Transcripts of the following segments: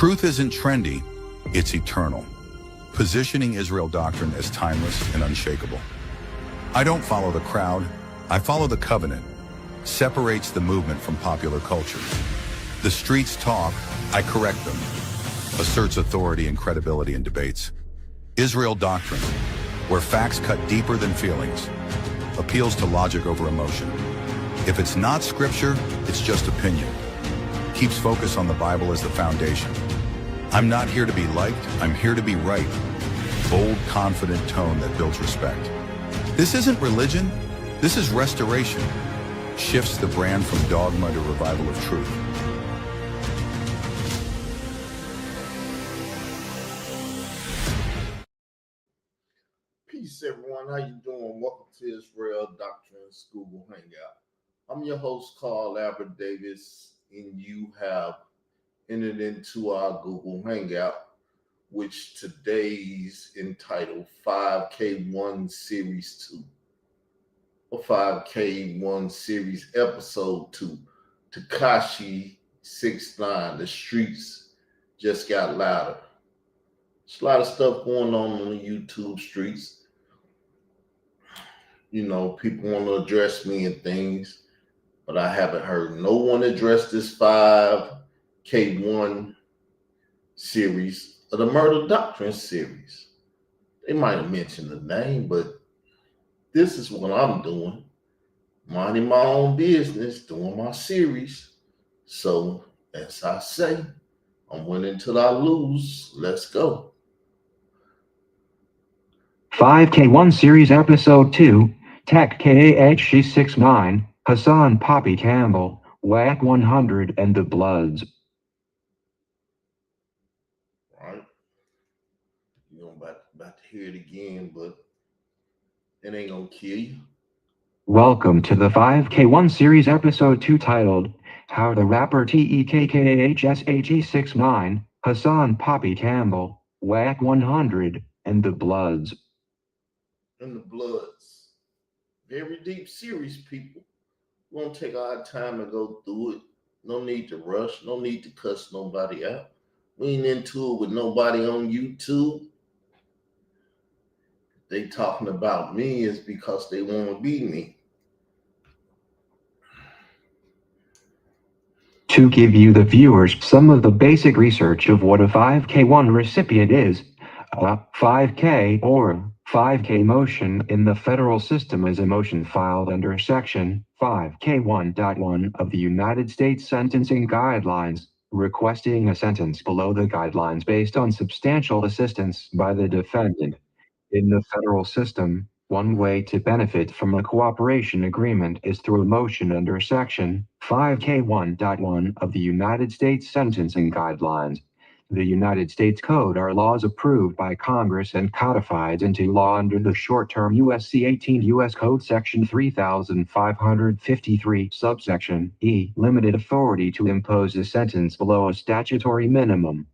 Truth isn't trendy, it's eternal, positioning Israel doctrine as timeless and unshakable. I don't follow the crowd, I follow the covenant. Separates the movement from popular culture. The streets talk, I correct them. Asserts authority and credibility in debates. Israel doctrine, where facts cut deeper than feelings. Appeals to logic over emotion. If it's not scripture, it's just opinion. Keeps focus on the Bible as the foundation. I'm not here to be liked, I'm here to be right. Bold, confident tone that builds respect. This isn't religion, this is restoration. Shifts the brand from dogma to revival of truth. Peace, everyone. How you doing? Welcome to Israel Doctrine's Google Hangout. I'm your host, Carl Albert Davis, and you have entered into our Google Hangout, which today's entitled 5K1 Series 2. Or 5K1 Series Episode 2. TEK-KAH-SHE 6ix9ine. The streets just got louder. There's a lot of stuff going on the YouTube streets. You know, people want to address me and things, but I haven't heard no one address this 5K1 series or the Murder Doctrine series. They might have mentioned the name, but this is what I'm doing. Minding my own business, doing my series. So, as I say, I'm winning till I lose. Let's go. 5K1 Series Episode 2, TEK-KAH-SHE 6ix9ine, Hassan Poppy Campbell, WAC 100 and the Bloods. Right. You know, about to hear it again, but it ain't gonna kill you. Welcome to the 5K1 Series Episode 2 titled, How the Rapper TEK-KAH-SHE 6ix9ine, Hassan Poppy Campbell, WAC 100 and the Bloods. And the Bloods. Very deep series, people. We're gonna take our time and go through it. No need to rush, no need to cuss nobody out. We ain't into it with nobody on YouTube. They talking about me is because they want to be me. To give you the viewers some of the basic research of what a 5K1 recipient is, a 5K or 5K motion in the federal system is a motion filed under Section 5K1.1 of the United States Sentencing Guidelines, requesting a sentence below the guidelines based on substantial assistance by the defendant. In the federal system, one way to benefit from a cooperation agreement is through a motion under Section 5K1.1 of the United States Sentencing Guidelines. The United States Code are laws approved by Congress and codified into law under the short-term USC 18 U.S. Code Section 3553, subsection E, limited authority to impose a sentence below a statutory minimum.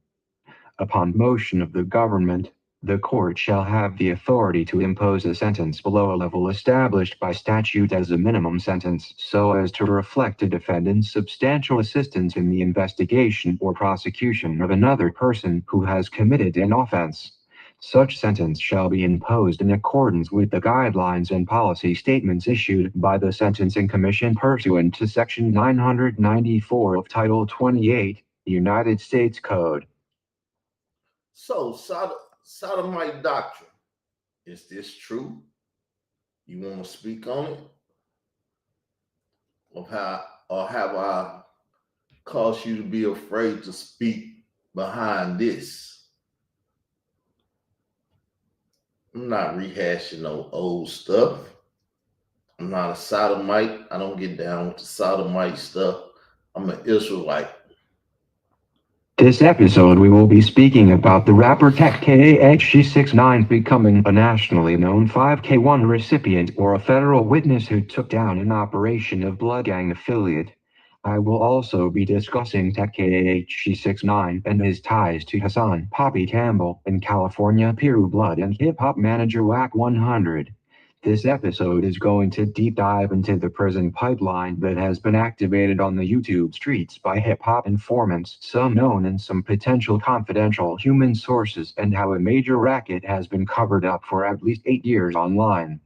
Upon motion of the government, the court shall have the authority to impose a sentence below a level established by statute as a minimum sentence so as to reflect a defendant's substantial assistance in the investigation or prosecution of another person who has committed an offense. Such sentence shall be imposed in accordance with the guidelines and policy statements issued by the Sentencing Commission pursuant to Section 994 of Title 28, United States Code. So, sodomite doctrine, is this true? You want to speak on it? Or have I caused you to be afraid to speak behind this? I'm not rehashing no old stuff. I'm not a sodomite. I don't get down with the sodomite stuff. I'm an Israelite. This episode we will be speaking about the rapper TEK-KAH-SHE 6ix9ine becoming a nationally known 5K1 recipient or a federal witness who took down an operation of Blood Gang affiliate. I will also be discussing TEK-KAH-SHE 6ix9ine and his ties to Hassan Poppy Campbell and California Peru Blood and hip-hop manager WAC 100. This episode is going to deep dive into the prison pipeline that has been activated on the YouTube streets by hip-hop informants, some known and some potential confidential human sources, and how a major racket has been covered up for at least 8 years online.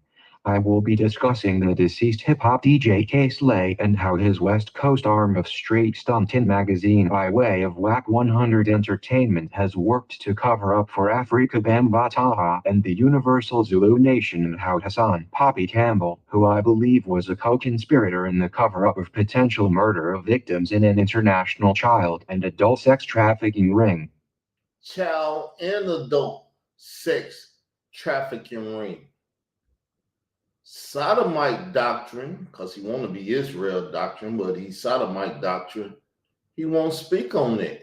I will be discussing the deceased hip-hop DJ TEK-KAH-SHE and how his West Coast arm of Straight Stuntin' magazine by way of WAC 100 Entertainment has worked to cover up for Afrika Bambaataa and the Universal Zulu Nation, and how Hassan Poppy Campbell, who I believe was a co-conspirator in the cover-up of potential murder of victims in an international child and adult sex trafficking ring. Child and adult sex trafficking ring. Sodomite doctrine, because he want to be Israel doctrine, but he's sodomite doctrine. He won't speak on that.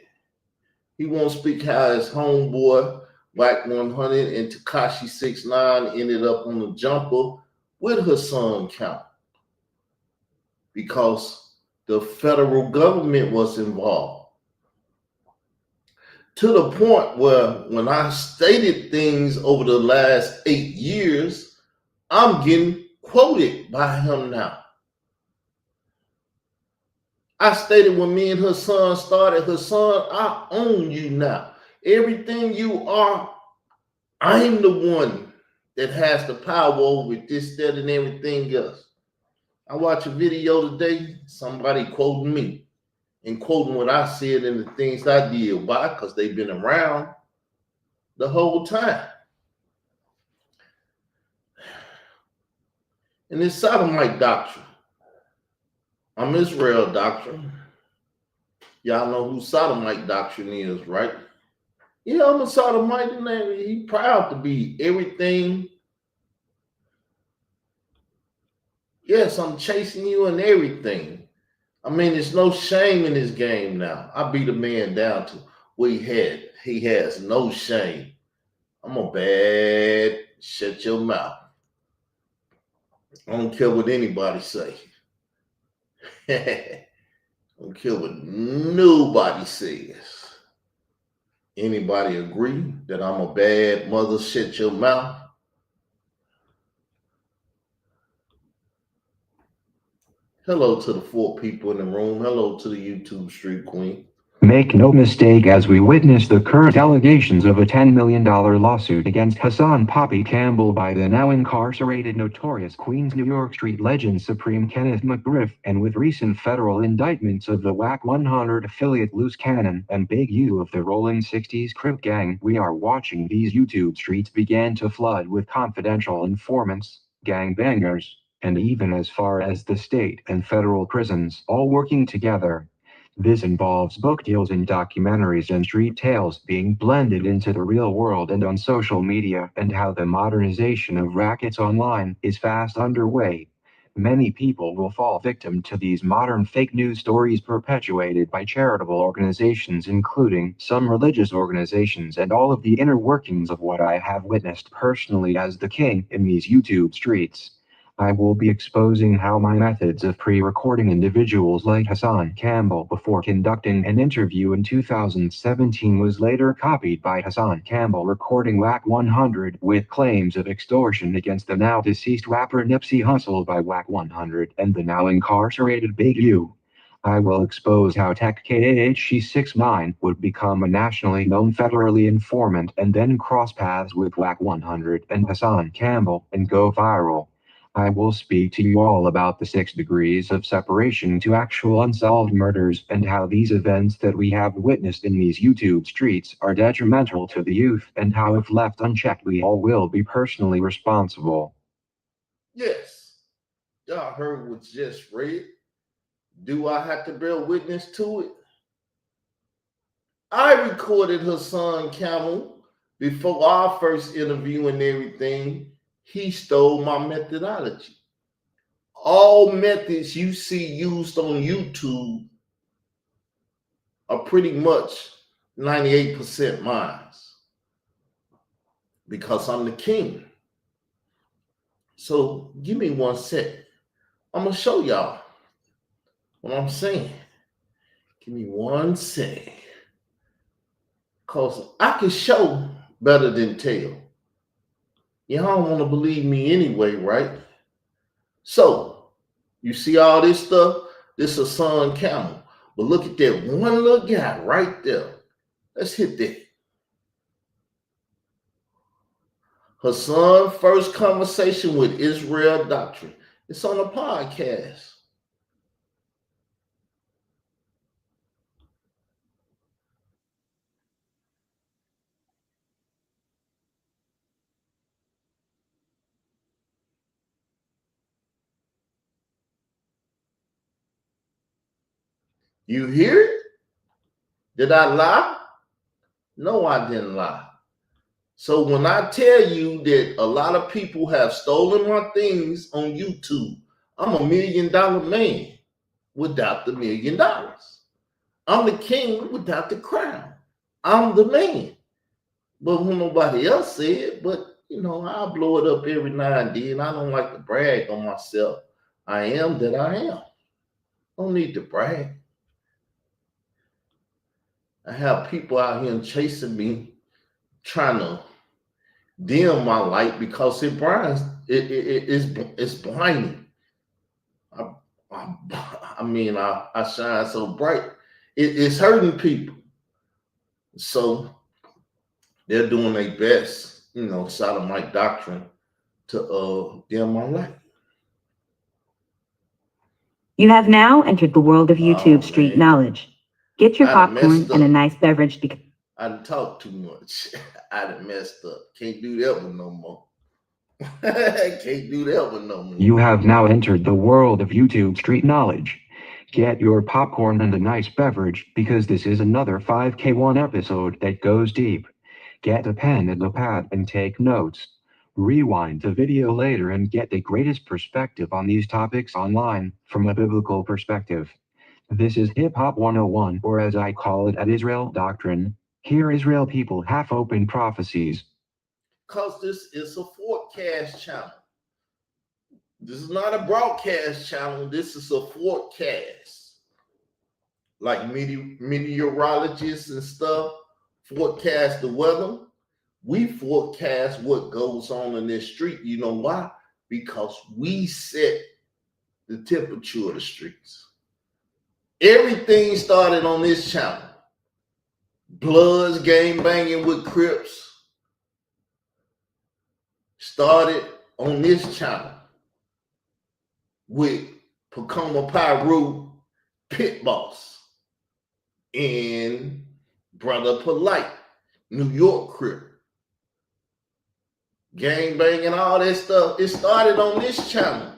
He won't speak how his homeboy, WAC 100 and TEK-KAH-SHE 6ix9ine ended up on the jumper with Hassan Campbell. Because the federal government was involved. To the point where when I stated things over the last 8 years, I'm getting quoted by him now. I stated when me and Hassan started, Hassan, I own you now. Everything you are, I'm the one that has the power over this, that, and everything else. I watched a video today, somebody quoting me and quoting what I said and the things I did. Why? Because they've been around the whole time. And it's sodomite doctrine. I'm Israel doctrine. Y'all know who sodomite doctrine is, right? Yeah, I'm a sodomite, and he proud to be everything. Yes, I'm chasing you and everything. I mean, there's no shame in this game now. I beat a man down to what he has no shame. I'm a bad, shut your mouth. I don't care what anybody say. I don't care what nobody says. Anybody agree that I'm a bad mother, shut your mouth? Hello to the 4 people in the room. Hello to the YouTube street queen. Make no mistake, as we witness the current allegations of a $10 million lawsuit against Hassan Poppy Campbell by the now incarcerated notorious Queens New York Street legend Supreme Kenneth McGriff, and with recent federal indictments of the WAC 100 affiliate Loose Cannon and Big U of the Rolling 60s Crip Gang, we are watching these YouTube streets begin to flood with confidential informants, gangbangers, and even as far as the state and federal prisons, all working together. This involves book deals and documentaries and street tales being blended into the real world and on social media, and how the modernization of rackets online is fast underway. Many people will fall victim to these modern fake news stories perpetuated by charitable organizations, including some religious organizations, and all of the inner workings of what I have witnessed personally as the king in these YouTube streets. I will be exposing how my methods of pre-recording individuals like Hassan Campbell before conducting an interview in 2017 was later copied by Hassan Campbell recording WAC 100 with claims of extortion against the now deceased rapper Nipsey Hussle by WAC 100 and the now incarcerated Big U. I will expose how TEK-KAH-SHE 6ix9ine would become a nationally known federally informant and then cross paths with WAC 100 and Hassan Campbell and go viral. I will speak to you all about the 6 degrees of separation to actual unsolved murders and how these events that we have witnessed in these YouTube streets are detrimental to the youth, and how if left unchecked we all will be personally responsible. Yes, y'all heard what's just read. Do I have to bear witness to it? I recorded Hassan Campbell before our first interview and everything. He stole my methodology. All methods you see used on YouTube are pretty much 98% mine, because I'm the king. So give me 1 sec. I'm going to show y'all what I'm saying. Give me 1 sec. Because I can show better than tell. Y'all don't want to believe me anyway, right? So, you see all this stuff? This is Hassan Camel. But look at that one little guy right there. Let's hit that. Hassan's first conversation with Israel Doctrine. It's on a podcast. You hear it? Did I lie? No, I didn't lie. So when I tell you that a lot of people have stolen my things on YouTube, I'm $1 million man without the $1 million. I'm the king without the crown. I'm the man. But when nobody else say it, but I blow it up every now and then. I don't like to brag on myself. I am that I am. Don't need to brag. I have people out here chasing me, trying to dim my light because it's blinding. I shine so bright. It's hurting people. So they're doing their best, sodomite doctrine to dim my light. You have now entered the world of YouTube street knowledge. Get your popcorn and a nice beverage because I done talked too much. I done messed up. Can't do that one no more. Can't do that one no more. You have now entered the world of YouTube street knowledge. Get your popcorn and a nice beverage because this is another 5K1 episode that goes deep. Get a pen and a pad and take notes. Rewind the video later and get the greatest perspective on these topics online from a biblical perspective. This is Hip Hop 101, or as I call it at Israel Doctrine. Here Israel people half open prophecies. Because this is a forecast channel. This is not a broadcast channel. This is a forecast. Like meteorologists and stuff forecast the weather. We forecast what goes on in this street. You know why? Because we set the temperature of the streets. Everything started on this channel. Bloods gang banging with Crips started on this channel with Pacoma Pyru, Pit Boss, and Brother Polite, New York Crip. Gang banging, all that stuff. It started on this channel.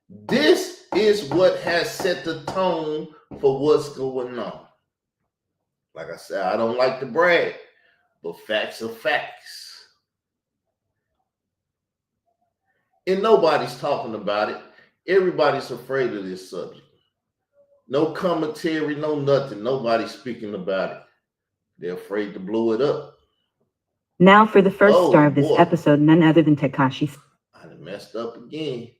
This is what has set the tone for what's going on. Like I said, I don't like to brag, but facts are facts. And nobody's talking about it. Everybody's afraid of this subject. No commentary, no nothing. Nobody's speaking about it. They're afraid to blow it up. Now for the first star of this episode, none other than TEK-KAH-SHE. I done messed up again.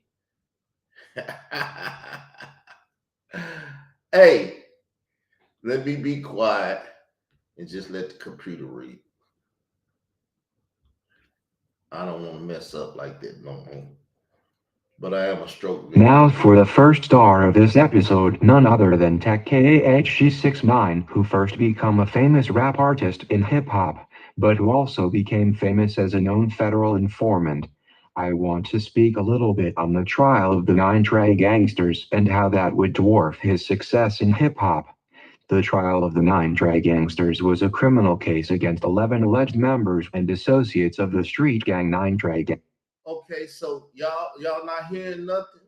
Hey, let me be quiet and just let the computer read. I don't want to mess up like that no more. But I am a stroke victim. Now for the first star of this episode, none other than TEK-KAH-SHE 6ix9ine, who first became a famous rap artist in hip-hop, but who also became famous as a known federal informant. I want to speak a little bit on the trial of the 9 Trey gangsters and how that would dwarf his success in hip-hop. The trial of the 9 Trey gangsters was a criminal case against 11 alleged members and associates of the street gang 9 Trey gang. Okay, so y'all not hearing nothing?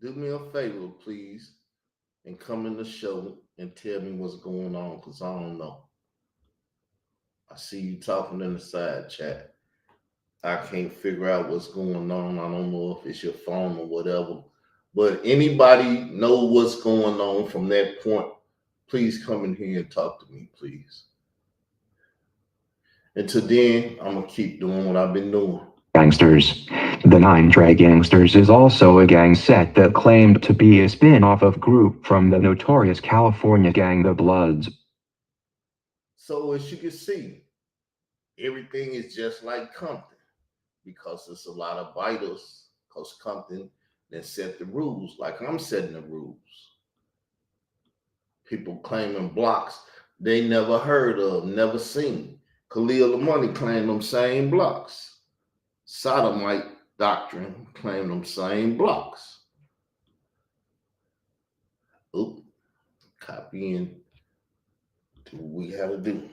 Do me a favor, please, and come in the show and tell me what's going on, because I don't know. I see you talking in the side chat. I can't figure out what's going on. I don't know if it's your phone or whatever. But anybody know what's going on from that point, please come in here and talk to me, please. Until then, I'm going to keep doing what I've been doing. Gangsters. The 9 Trey Gangsters is also a gang set that claimed to be a spin-off of group from the notorious California gang The Bloods. So as you can see, everything is just like Compton because there's a lot of biters because Compton then set the rules like I'm setting the rules. People claiming blocks they never heard of, never seen. Khalil Money claimed them same blocks. Sodomite doctrine claimed them same blocks. Oop, copying. Do what we have to do.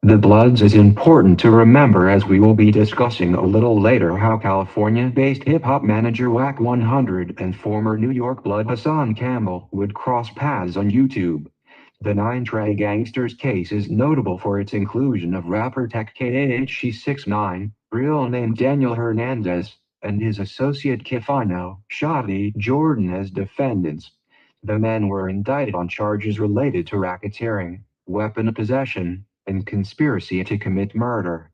The Bloods is important to remember as we will be discussing a little later how California-based hip-hop manager Wack 100 and former New York Blood Hassan Campbell would cross paths on YouTube. The 9 Trey Gangsters case is notable for its inclusion of rapper TEK-KAH-SHE 6ix9ine, real name Daniel Hernandez, and his associate KAH-SHE Jordan as defendants. The men were indicted on charges related to racketeering, weapon possession, and conspiracy to commit murder.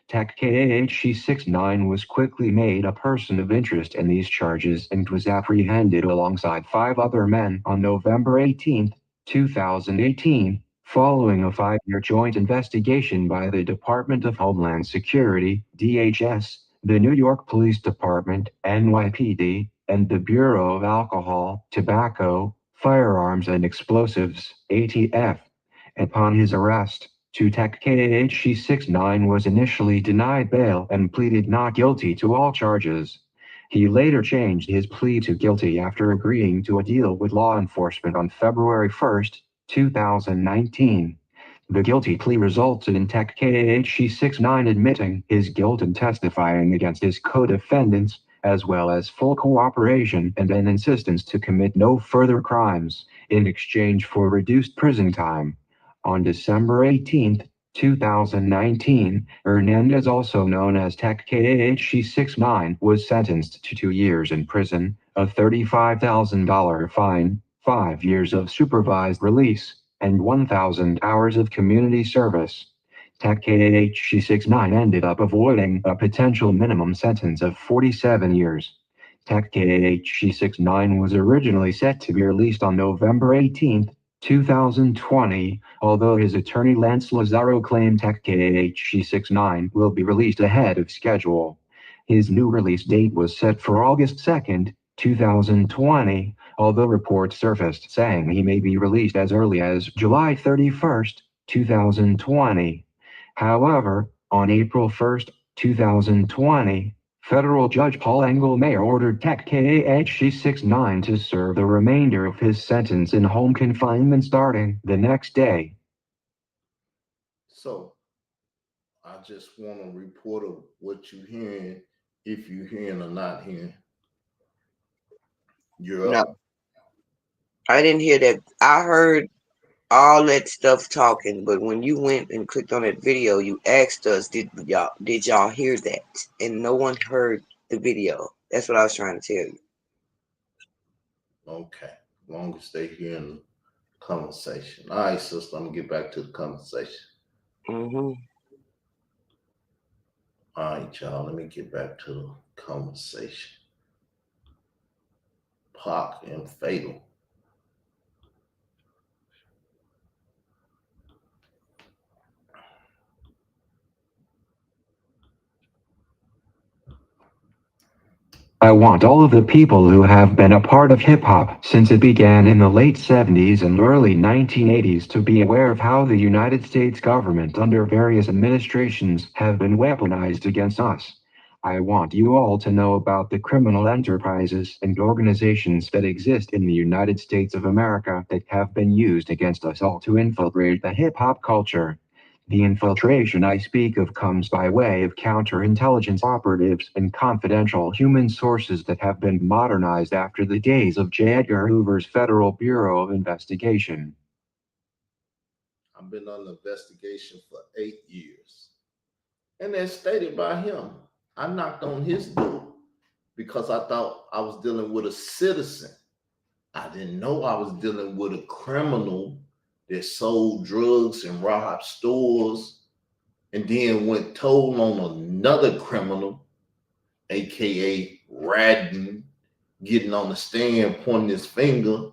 TEK-KAH-SHE 6ix9ine was quickly made a person of interest in these charges and was apprehended alongside 5 other men on November 18, 2018, following a 5-year joint investigation by the Department of Homeland Security, DHS, the New York Police Department, NYPD, and the Bureau of Alcohol, Tobacco, Firearms and Explosives, ATF. Upon his arrest, TEK-KAH-SHE 6ix9ine was initially denied bail and pleaded not guilty to all charges. He later changed his plea to guilty after agreeing to a deal with law enforcement on February 1, 2019. The guilty plea resulted in TEK-KAH-SHE 6ix9ine admitting his guilt and testifying against his co-defendants, as well as full cooperation and an insistence to commit no further crimes, in exchange for reduced prison time. On December 18, 2019, Hernandez, also known as TEK-KAH-SHE 6ix9ine, was sentenced to 2 years in prison, a $35,000 fine, 5 years of supervised release, and 1,000 hours of community service. TEK-KAH-SHE 6ix9ine ended up avoiding a potential minimum sentence of 47 years. TEK-KAH-SHE 6ix9ine was originally set to be released on November 18, 2020, although his attorney Lance Lazaro claimed TEK-KAH-SHE 6ix9ine will be released ahead of schedule. His new release date was set for August 2, 2020, although reports surfaced saying he may be released as early as July 31, 2020. However, on April 1, 2020, Federal Judge Paul Engelmayer ordered TEK-KAH-SHE 6ix9ine to serve the remainder of his sentence in home confinement starting the next day. So, I just want to report of what you're hearing, if you're hearing or not hearing. You're up. I didn't hear that. I heard all that stuff talking, but when you went and clicked on that video, you asked us, did y'all hear that? And no one heard the video. That's what I was trying to tell you. Okay, as long as they hearing the conversation. All right, sister, I'm gonna get back to the conversation. Mm-hmm. All right, y'all, let me get back to the conversation. Pac and Fatal. I want all of the people who have been a part of hip-hop since it began in the late 70s and early 1980s to be aware of how the United States government under various administrations have been weaponized against us. I want you all to know about the criminal enterprises and organizations that exist in the United States of America that have been used against us all to infiltrate the hip-hop culture. The infiltration I speak of comes by way of counterintelligence operatives and confidential human sources that have been modernized after the days of J. Edgar Hoover's Federal Bureau of Investigation. I've been under investigation for 8 years. And as stated by him, I knocked on his door because I thought I was dealing with a citizen. I didn't know I was dealing with a criminal that sold drugs and robbed stores and then went told on another criminal, aka Radden, getting on the stand, pointing his finger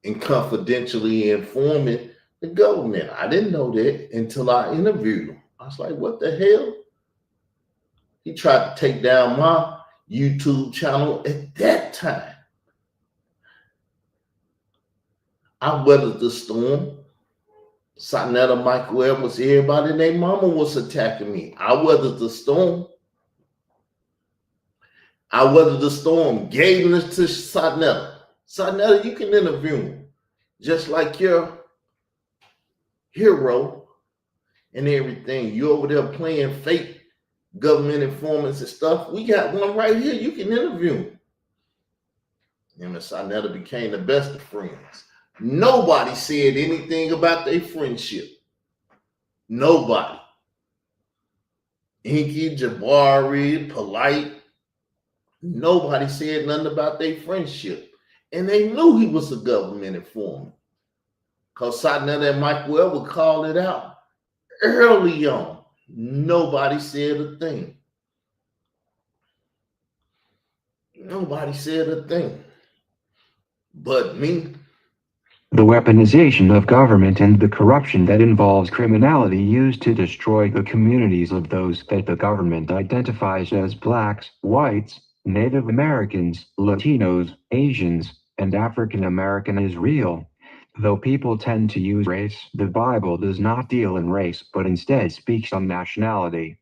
and confidentially informing the government. I didn't know that until I interviewed him. I was like, what the hell? He tried to take down my YouTube channel at that time. I weathered the storm. Sonetta, Michael Evans, everybody and their mama was attacking me. I weathered the storm. I weathered the storm, gave this to Sonetta. Sonetta, you can interview him. Just like your hero and everything. You over there playing fake government informants and stuff. We got one right here. You can interview him. Him and Sonetta became the best of friends. Nobody said anything about their friendship. Nobody. Inky, Jabari, Polite. Nobody said nothing about their friendship. And they knew he was a government informant. Because Sonetta and Mike Well would call it out early on. Nobody said a thing. Nobody said a thing. But me. The weaponization of government and the corruption that involves criminality used to destroy the communities of those that the government identifies as blacks, whites, Native Americans, Latinos, Asians, and African American is real. Though people tend to use race, the Bible does not deal in race but instead speaks on nationality.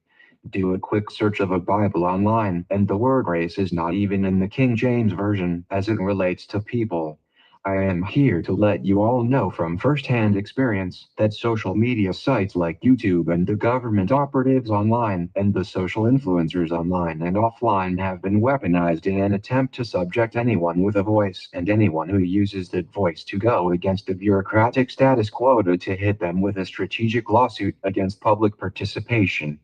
Do a quick search of a Bible online, and the word race is not even in the King James Version as it relates to people. I am here to let you all know from first-hand experience that social media sites like YouTube and the government operatives online and the social influencers online and offline have been weaponized in an attempt to subject anyone with a voice and anyone who uses that voice to go against the bureaucratic status quo to hit them with a strategic lawsuit against public participation.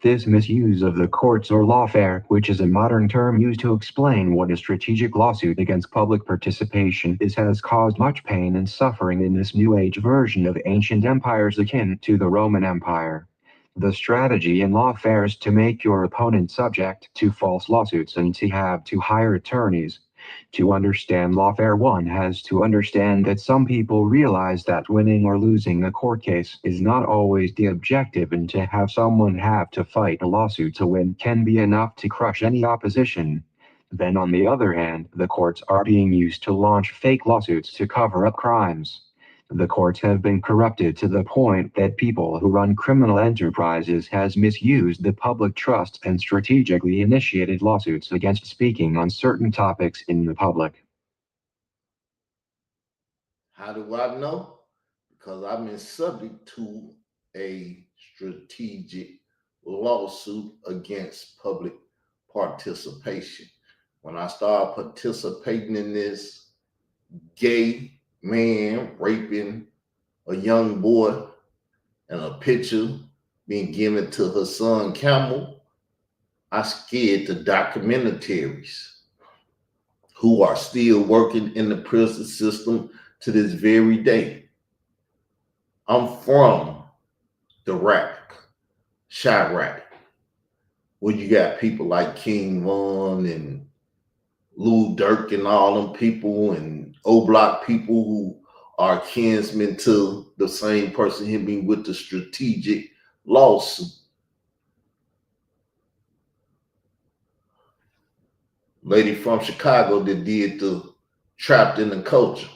This misuse of the courts or lawfare, which is a modern term used to explain what a strategic lawsuit against public participation is, has caused much pain and suffering in this new age version of ancient empires akin to the Roman Empire. The strategy in lawfare is to make your opponent subject to false lawsuits and to have to hire attorneys. To understand lawfare, one has to understand that some people realize that winning or losing a court case is not always the objective, and to have someone have to fight a lawsuit to win can be enough to crush any opposition. Then on the other hand, the courts are being used to launch fake lawsuits to cover up crimes. The courts have been corrupted to the point that people who run criminal enterprises has misused the public trust and strategically initiated lawsuits against speaking on certain topics in the public. How do I know? Because I've been subject to a strategic lawsuit against public participation. When I started participating in this gay man raping a young boy and a picture being given to her son Camel, I scared the documentaries who are still working in the prison system to this very day. I'm from the rack, Chirac, where you got people like King Von and Lou Durk and all them people and O-Block people who are kinsmen to the same person hit me with the strategic lawsuit. Lady from Chicago that did the trapped in the culture,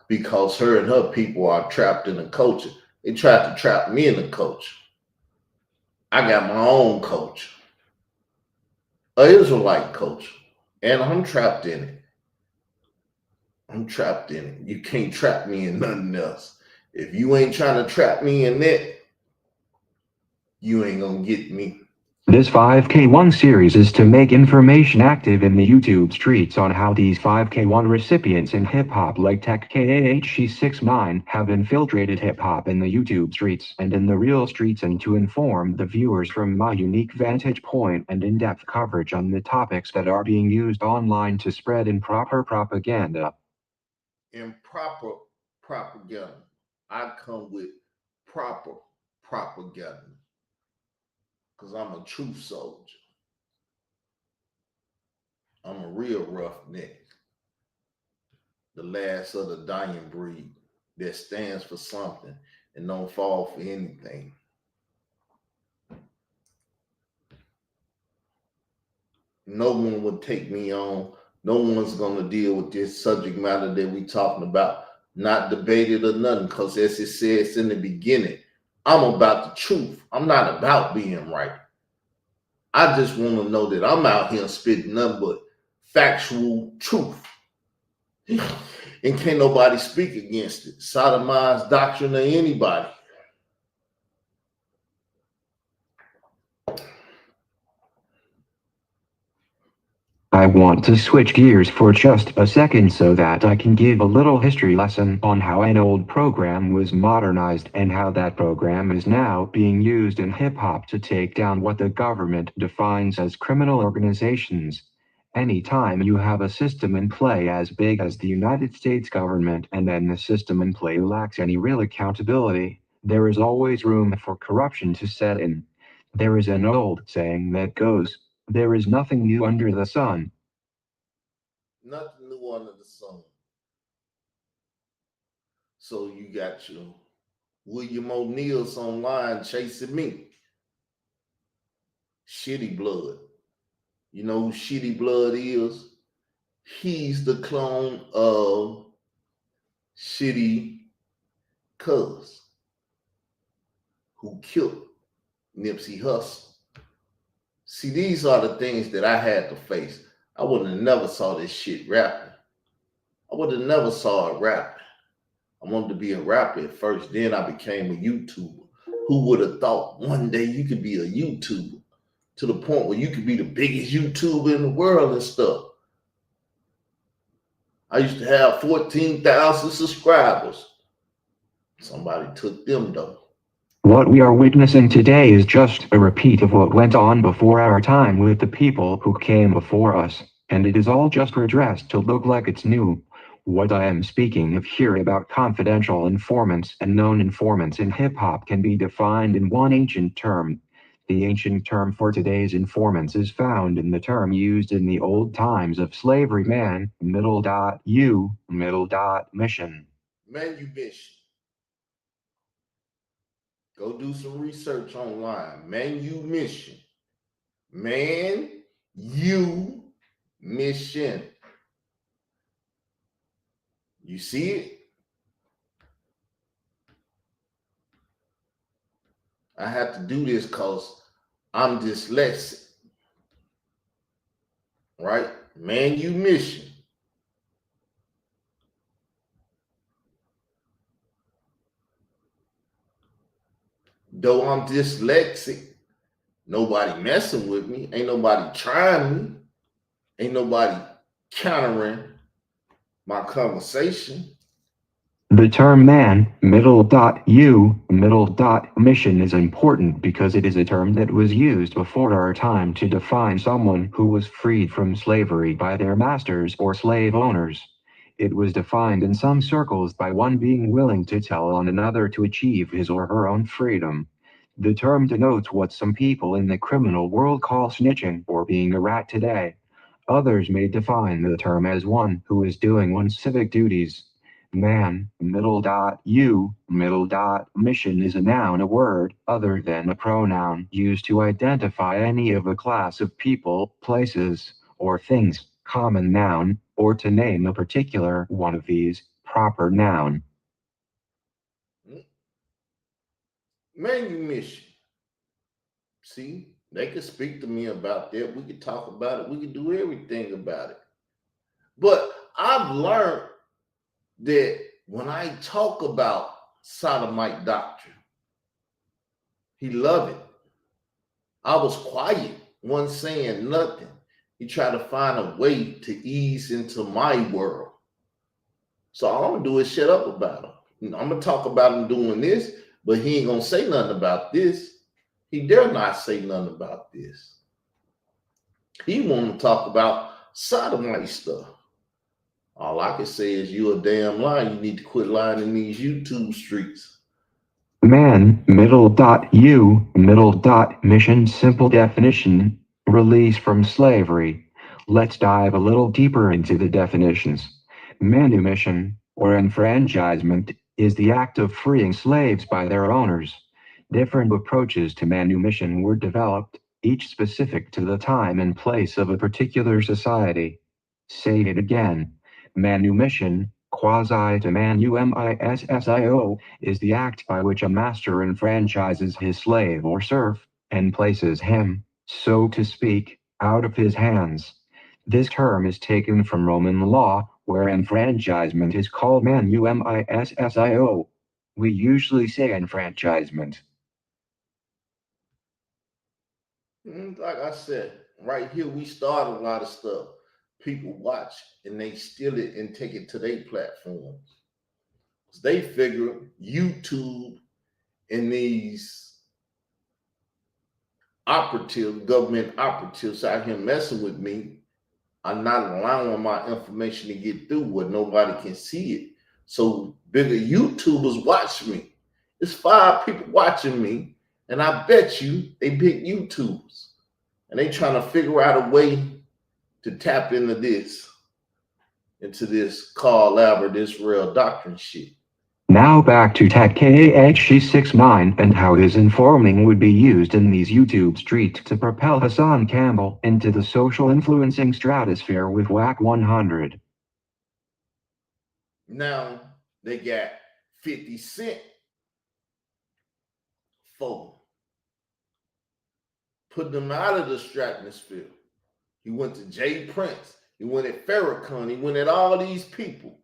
because her and her people are trapped in the culture. They tried to trap me in the culture. I got my own culture, an Israelite culture, and I'm trapped in it. I'm trapped in it. You can't trap me in nothing else. If you ain't trying to trap me in that, you ain't gonna get me. This 5K1 series is to make information active in the YouTube streets on how these 5K1 recipients in hip-hop like TEK-KAH-SHE 69 have infiltrated hip-hop in the YouTube streets and in the real streets, and to inform the viewers from my unique vantage point and in-depth coverage on the topics that are being used online to spread improper propaganda. Improper propaganda. I come with proper propaganda because I'm a true soldier. I'm a real roughneck, the last of the dying breed that stands for something and don't fall for anything. no one would take me on. No one's going to deal with this subject matter that we talking about. Not debated or nothing, because as it says in the beginning, I'm about the truth. I'm not about being right. I just want to know that I'm out here spitting nothing but factual truth. And can't nobody speak against it. Sodomized doctrine or anybody. I want to switch gears for just a second so that I can give a little history lesson on how an old program was modernized and how that program is now being used in hip-hop to take down what the government defines as criminal organizations. Anytime you have a system in play as big as the United States government and then the system in play lacks any real accountability, there is always room for corruption to set in. There is an old saying that goes, "There is nothing new under the sun." Nothing new under the sun. So you got your William O'Neill's online chasing me. Shitty Blood. You know who Shitty Blood is? He's the clone of Shitty Cuz, who killed Nipsey Hussle. See, these are the things that I had to face. I would have never saw this shit rapping. I would have never saw it rapping. I wanted to be a rapper at first, then I became a YouTuber. Who would have thought one day you could be a YouTuber to the point where you could be the biggest YouTuber in the world and stuff? I used to have 14,000 subscribers. Somebody took them though. What we are witnessing today is just a repeat of what went on before our time with the people who came before us, and it is all just redressed to look like it's new. What I am speaking of here about confidential informants and known informants in hip-hop can be defined in one ancient term. The ancient term for today's informants is found in the term used in the old times of slavery: man, mission. Manumission. Go do some research online. Manumission. Man, you mission. You see it? I have to do this because I'm dyslexic. Right? Manumission. Though I'm dyslexic, nobody messing with me. Ain't nobody trying me. Ain't nobody countering my conversation. The term man, mission is important because it is a term that was used before our time to define someone who was freed from slavery by their masters or slave owners. It was defined in some circles by one being willing to tell on another to achieve his or her own freedom. The term denotes what some people in the criminal world call snitching or being a rat today. Others may define the term as one who is doing one's civic duties. Man, mission is a noun, a word, other than a pronoun, used to identify any of a class of people, places, or things, common noun, or to name a particular one of these, proper noun. Manumission. See, they could speak to me about that. We could talk about it. We could do everything about it. But I've learned that when I talk about sodomite doctrine, he loved it. I was quiet, wasn't saying nothing. He tried to find a way to ease into my world. So all I'm gonna do is shut up about him. I'm gonna talk about him doing this, but he ain't gonna say nothing about this. He dare not say nothing about this. He want to talk about sodomite stuff. All I can say is you a damn lie. You need to quit lying in these YouTube streets. Man, mission, simple definition, release from slavery. Let's dive a little deeper into the definitions. Manumission, or enfranchisement, is the act of freeing slaves by their owners. Different approaches to manumission were developed, each specific to the time and place of a particular society. Say it again. Manumission, quasi to manumissio, is the act by which a master enfranchises his slave or serf, and places him, so to speak, out of his hands. This term is taken from Roman law, where enfranchisement is called manumissio. We usually say enfranchisement. Like I said, right here we start a lot of stuff. People watch and they steal it and take it to their platforms. They figure YouTube and these government operatives out here messing with me are not allowing my information to get through where nobody can see it. So bigger YouTubers watch me. It's 5 people watching me, and I bet you they big YouTubers. And they trying to figure out a way to tap into this Carl Albert Israel doctrine shit. Now back to TEK-KAH-SHE 69 and how his informing would be used in these YouTube streets to propel Hassan Campbell into the social influencing stratosphere with WAC 100. Now they got 50 Cent for putting them out of the stratosphere. He went to Jay Prince. He went at Farrakhan. He went at all these people.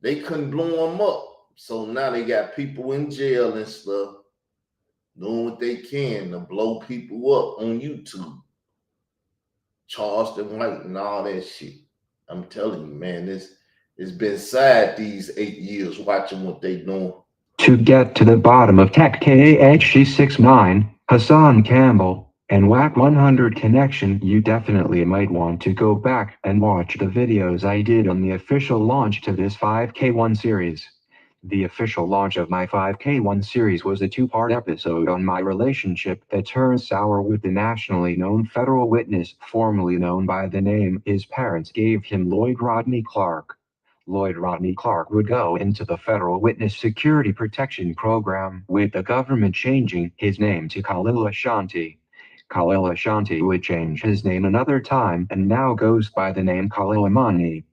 They couldn't blow him up. So now they got people in jail and stuff doing what they can to blow people up on YouTube. Charleston White and all that shit. I'm telling you, man, it's been sad these 8 years watching what they doing. To get to the bottom of TEK-KAH-SHE 69, Hassan Campbell, and WAC 100 connection, you definitely might want to go back and watch the videos I did on the official launch to this 5K1 series. The official launch of my 5K1 series was a 2-part episode on my relationship that turned sour with the nationally known federal witness formerly known by the name his parents gave him, Lloyd Rodney Clark. Lloyd Rodney Clark would go into the Federal Witness Security Protection Program, with the government changing his name to Khalil Ashanti. Khalil Ashanti would change his name another time and now goes by the name Khalil Amani.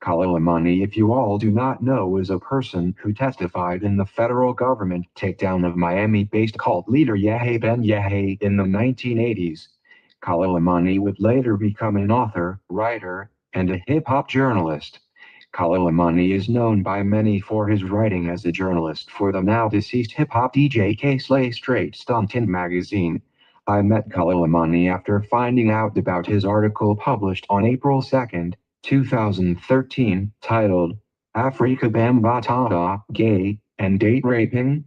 Khalil Amani, if you all do not know, is a person who testified in the federal government takedown of Miami-based cult leader Yahya Ben Yahya in the 1980s. Khalil Amani would later become an author, writer, and a hip-hop journalist. Khalil Amani is known by many for his writing as a journalist for the now-deceased hip-hop DJ TEK-KAH-SHE Straight Stuntin' magazine. I met Khalil Amani after finding out about his article published on April 2, 2013, titled, Afrika Bambaataa, Gay and Date Raping?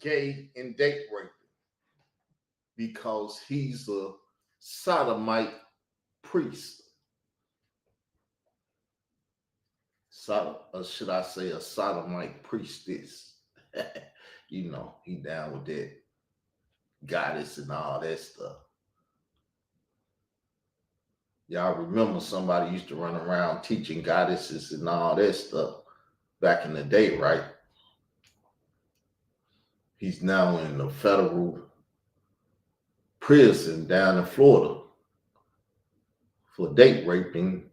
Gay and date raping. Because he's a sodomite priest. Should I say a sodomite priestess? You know, he down with that goddess and all that stuff. Y'all remember somebody used to run around teaching goddesses and all that stuff back in the day, right? He's now in the federal prison down in Florida for date raping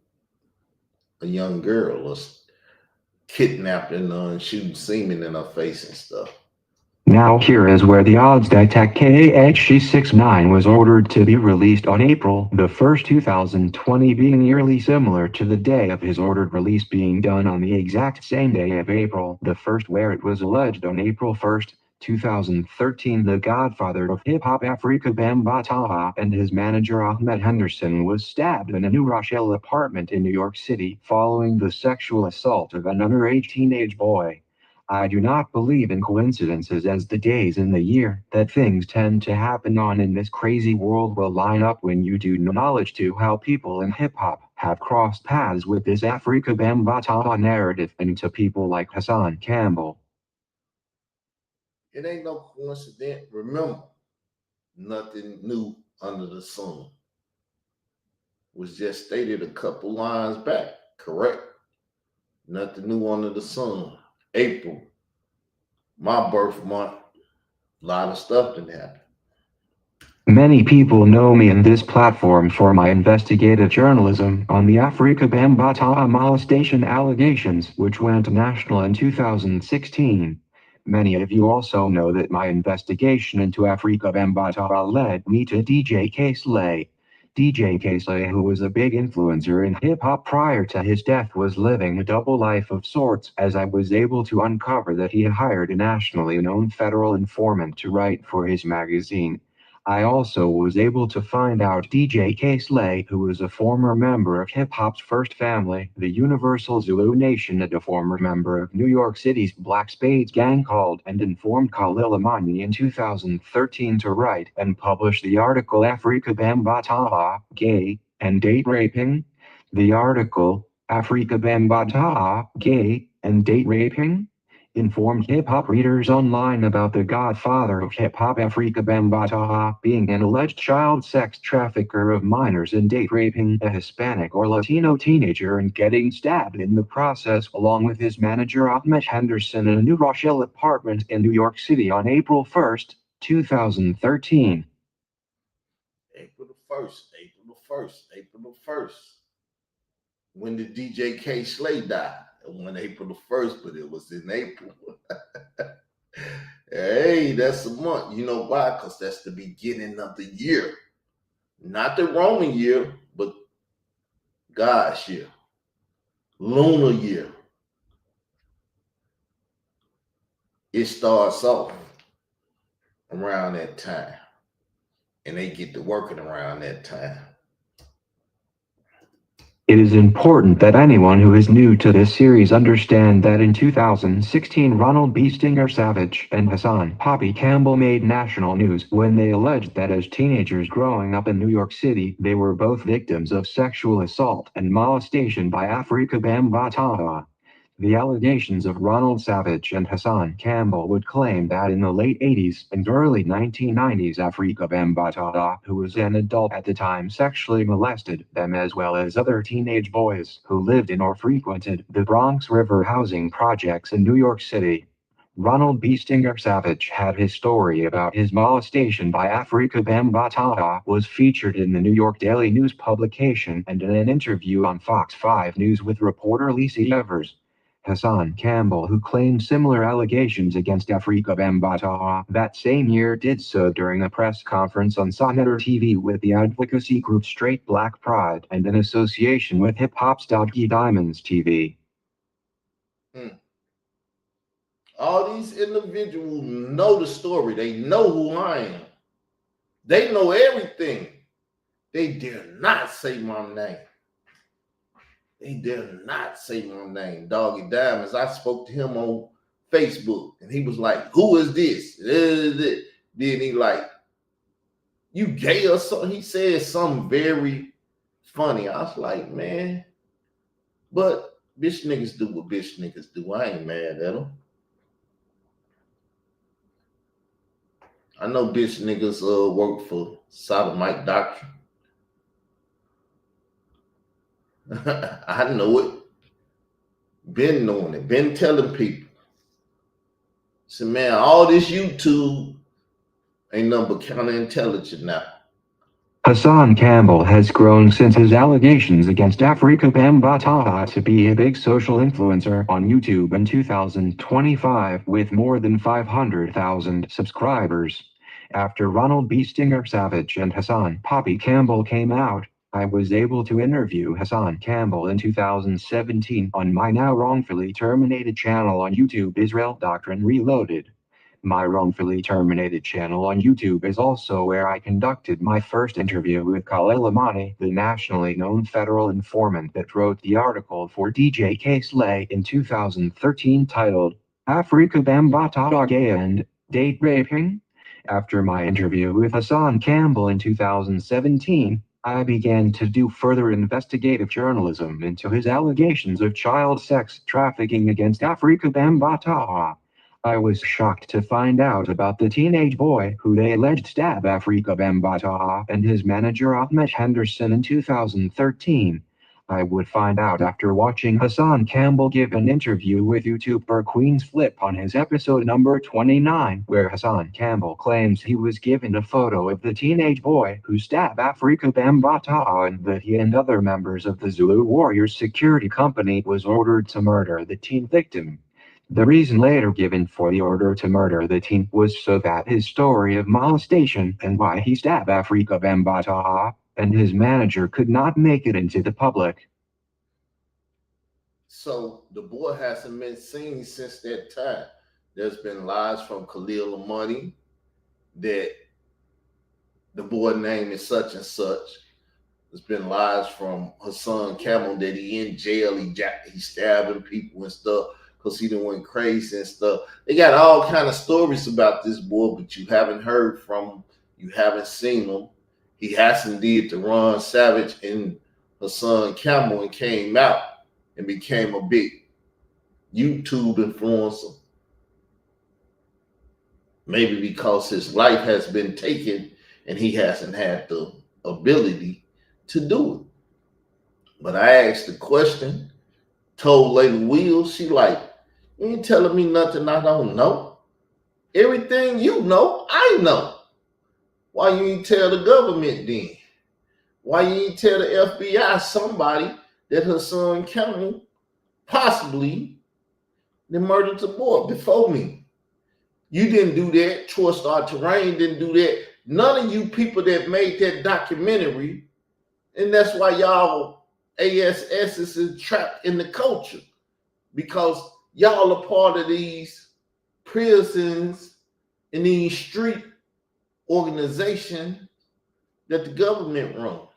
a young girl or kidnapping her and shooting semen in her face and stuff. Now here is where the odds that TEK-KAH-SHE 69 was ordered to be released on April the 1st, 2020 being eerily similar to the day of his ordered release being done on the exact same day of April the 1st, where it was alleged on April 1st, 2013 the godfather of hip-hop Afrika Bambaataa and his manager Ahmed Henderson was stabbed in a New Rochelle apartment in New York City following the sexual assault of an underage teenage boy. I do not believe in coincidences as the days in the year that things tend to happen on in this crazy world will line up when you do knowledge to how people in hip-hop have crossed paths with this Afrika Bambaataa narrative and to people like Hassan Campbell. It ain't no coincidence. Remember, nothing new under the sun. Was just stated a couple lines back, correct? Nothing new under the sun. April, my birth month, a lot of stuff didn't happen. Many people know me in this platform for my investigative journalism on the Afrika Bambaataa molestation allegations, which went national in 2016. Many of you also know that my investigation into Afrika Bambaataa led me to DJ K-SHE. DJ K-SHE, who was a big influencer in hip-hop prior to his death, was living a double life of sorts, as I was able to uncover that he hired a nationally known federal informant to write for his magazine. I also was able to find out DJ K-SHE, who was a former member of hip-hop's first family, the Universal Zulu Nation, and a former member of New York City's Black Spades gang, called and informed Khalil Amani in 2013 to write and publish the article Afrika Bambaataa, Gay and Date Raping. The article, Afrika Bambaataa, Gay and Date Raping, informed hip-hop readers online about the godfather of hip-hop, Afrika Bambaataa, being an alleged child sex trafficker of minors and date raping a Hispanic or Latino teenager and getting stabbed in the process, along with his manager Ahmed Henderson, in a New Rochelle apartment in New York City on April 1st, 2013. April the 1st. When did DJ K-SHE die? It wasn't April the 1st, but it was in April. Hey, that's a month. You know why? Because that's the beginning of the year. Not the Roman year, but God's year. Lunar year. It starts off around that time. And they get to working around that time. It is important that anyone who is new to this series understand that in 2016 Ronald B. Stinger Savage and Hassan Poppy Campbell made national news when they alleged that as teenagers growing up in New York City, they were both victims of sexual assault and molestation by Afrika Bambaataa. The allegations of Ronald Savage and Hassan Campbell would claim that in the late 80s and early 1990s, Afrika Bambaataa, who was an adult at the time, sexually molested them as well as other teenage boys who lived in or frequented the Bronx River housing projects in New York City. Ronald B. Stinger Savage had his story about his molestation by Afrika Bambaataa was featured in the New York Daily News publication and in an interview on Fox 5 News with reporter Lisa Evers. Hassan Campbell, who claimed similar allegations against Afrika Bambaataa that same year, did so during a press conference on Sonnetter TV with the advocacy group Straight Black Pride and in association with Hip Hop's Doggy Diamonds TV. All these individuals know the story. They know who I am. They know everything. They dare not say my name. They dare not say my name. Doggy Diamonds. I spoke to him on Facebook and he was like, "Who is this?" Then he like, "You gay or something?" He said something very funny. I was like, man, but bitch niggas do what bitch niggas do. I ain't mad at them. I know bitch niggas work for sodomite doctrine. I know it. Been knowing it. Been telling people. So man, all this YouTube ain't nothing but counterintelligence now. Hassan Campbell has grown since his allegations against Afrika Bambaataa to be a big social influencer on YouTube in 2025 with more than 500,000 subscribers. After Ronald B. Stinger Savage and Hassan Poppy Campbell came out, I was able to interview Hassan Campbell in 2017 on my now wrongfully terminated channel on YouTube, Israel Doctrine Reloaded. My wrongfully terminated channel on YouTube is also where I conducted my first interview with Khalil Amani, the nationally known federal informant that wrote the article for DJ K-SHE in 2013 titled Afrika Bambaataa Gay and Date Raping. After my interview with Hassan Campbell in 2017, I began to do further investigative journalism into his allegations of child sex trafficking against Afrika Bambaataa. I was shocked to find out about the teenage boy who they alleged stabbed Afrika Bambaataa and his manager Ahmed Henderson in 2013. I would find out after watching Hassan Campbell give an interview with YouTuber Queen's Flip on his episode number 29, where Hassan Campbell claims he was given a photo of the teenage boy who stabbed Afrika Bambaataa and that he and other members of the Zulu Warriors security company was ordered to murder the teen victim. The reason later given for the order to murder the teen was so that his story of molestation and why he stabbed Afrika Bambaataa and his manager could not make it into the public. So the boy hasn't been seen since that time. There's been lies from Khalil Money that the boy name is such and such. There's been lies from Hassan Campbell that he in jail, he stabbing people and stuff because he done went crazy and stuff. They got all kind of stories about this boy, but you haven't heard from him. You haven't seen him. He hasn't did the Ron Savage and Hassan Campbell and came out and became a big YouTube influencer. Maybe because his life has been taken and he hasn't had the ability to do it. But I asked the question, told Lady Wheels, she like, you ain't telling me nothing I don't know. Everything you know, I know. Why you ain't tell the government then? Why you ain't tell the FBI somebody that Hassan Campbell possibly murdered the boy before me? You didn't do that. Troy Star Terrain didn't do that. None of you people that made that documentary, and that's why y'all ASS is trapped in the culture, because y'all are part of these prisons and these street organizations that the government runs.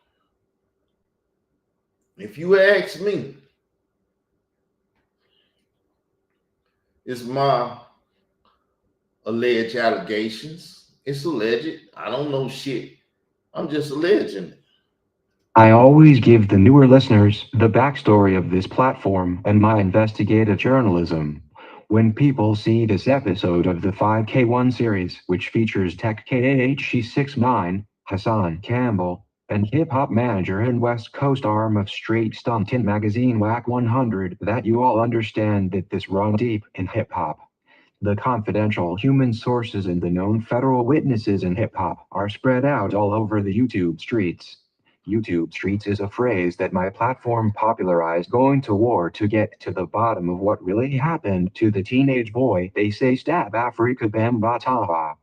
If you ask me, it's my alleged allegations. It's alleged. I don't know shit. I'm just alleging it. I always give the newer listeners the backstory of this platform and my investigative journalism. When people see this episode of the 5K1 series, which features TEK-KAH-SHE 6'9", Hassan Campbell, and hip-hop manager and West Coast arm of Straight Stuntin' magazine WAC 100, that you all understand that this runs deep in hip-hop. The confidential human sources and the known federal witnesses in hip-hop are spread out all over the YouTube streets. YouTube streets is a phrase that my platform popularized going to war to get to the bottom of what really happened to the teenage boy they say stabbed Afrika Bambaataa.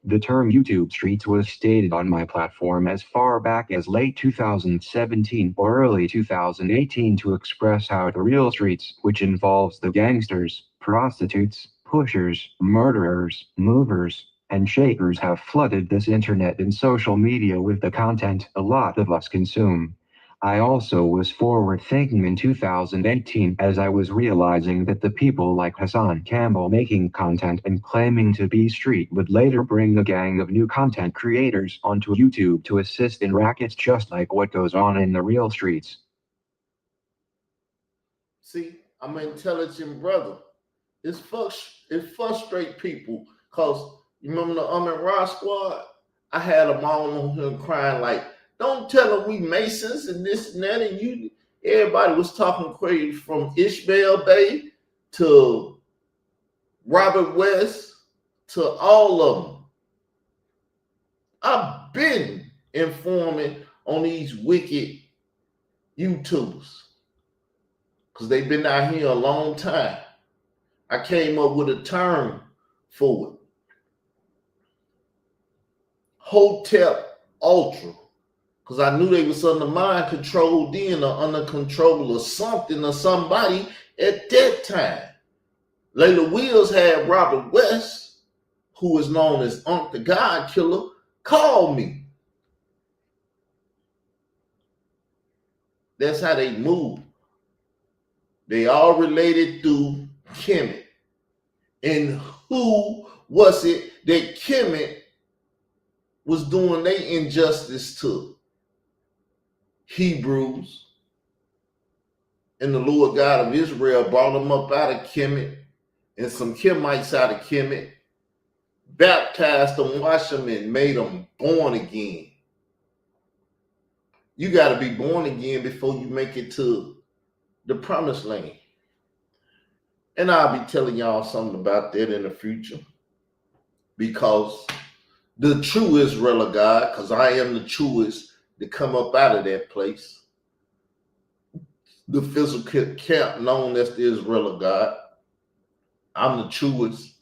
The term YouTube streets was stated on my platform as far back as late 2017 or early 2018 to express how the real streets, which involves the gangsters, prostitutes, pushers, murderers, movers, and shakers, have flooded this internet and social media with the content a lot of us consume. I also was forward thinking in 2018 as I was realizing that the people like Hassan Campbell making content and claiming to be street would later bring a gang of new content creators onto YouTube to assist in rackets just like what goes on in the real streets. See, I'm an intelligent brother. It frustrates people because you remember the and Ra squad? I had them all on here crying like, don't tell them we Masons and this and that. And everybody was talking crazy from Ishmael Bay to Robert West to all of them. I've been informing on these wicked YouTubers because they've been out here a long time. I came up with a term for it. Hotep Ultra. Because I knew they was under mind control then or under control of something or somebody at that time. Layla Wheels had Robert West, who is known as Unc the God Killer, call me. That's how they move. They all related through Kemet. And who was it that Kemet was doing their injustice to? Hebrews. And the Lord God of Israel brought them up out of Kemet and some Kemites out of Kemet, baptized them, washed them, and made them born again. You got to be born again before you make it to the promised land. And I'll be telling y'all something about that in the future, because the true Israel of God, because I am the truest to come up out of that place, the physical camp known as the Israel of God. I'm the truest.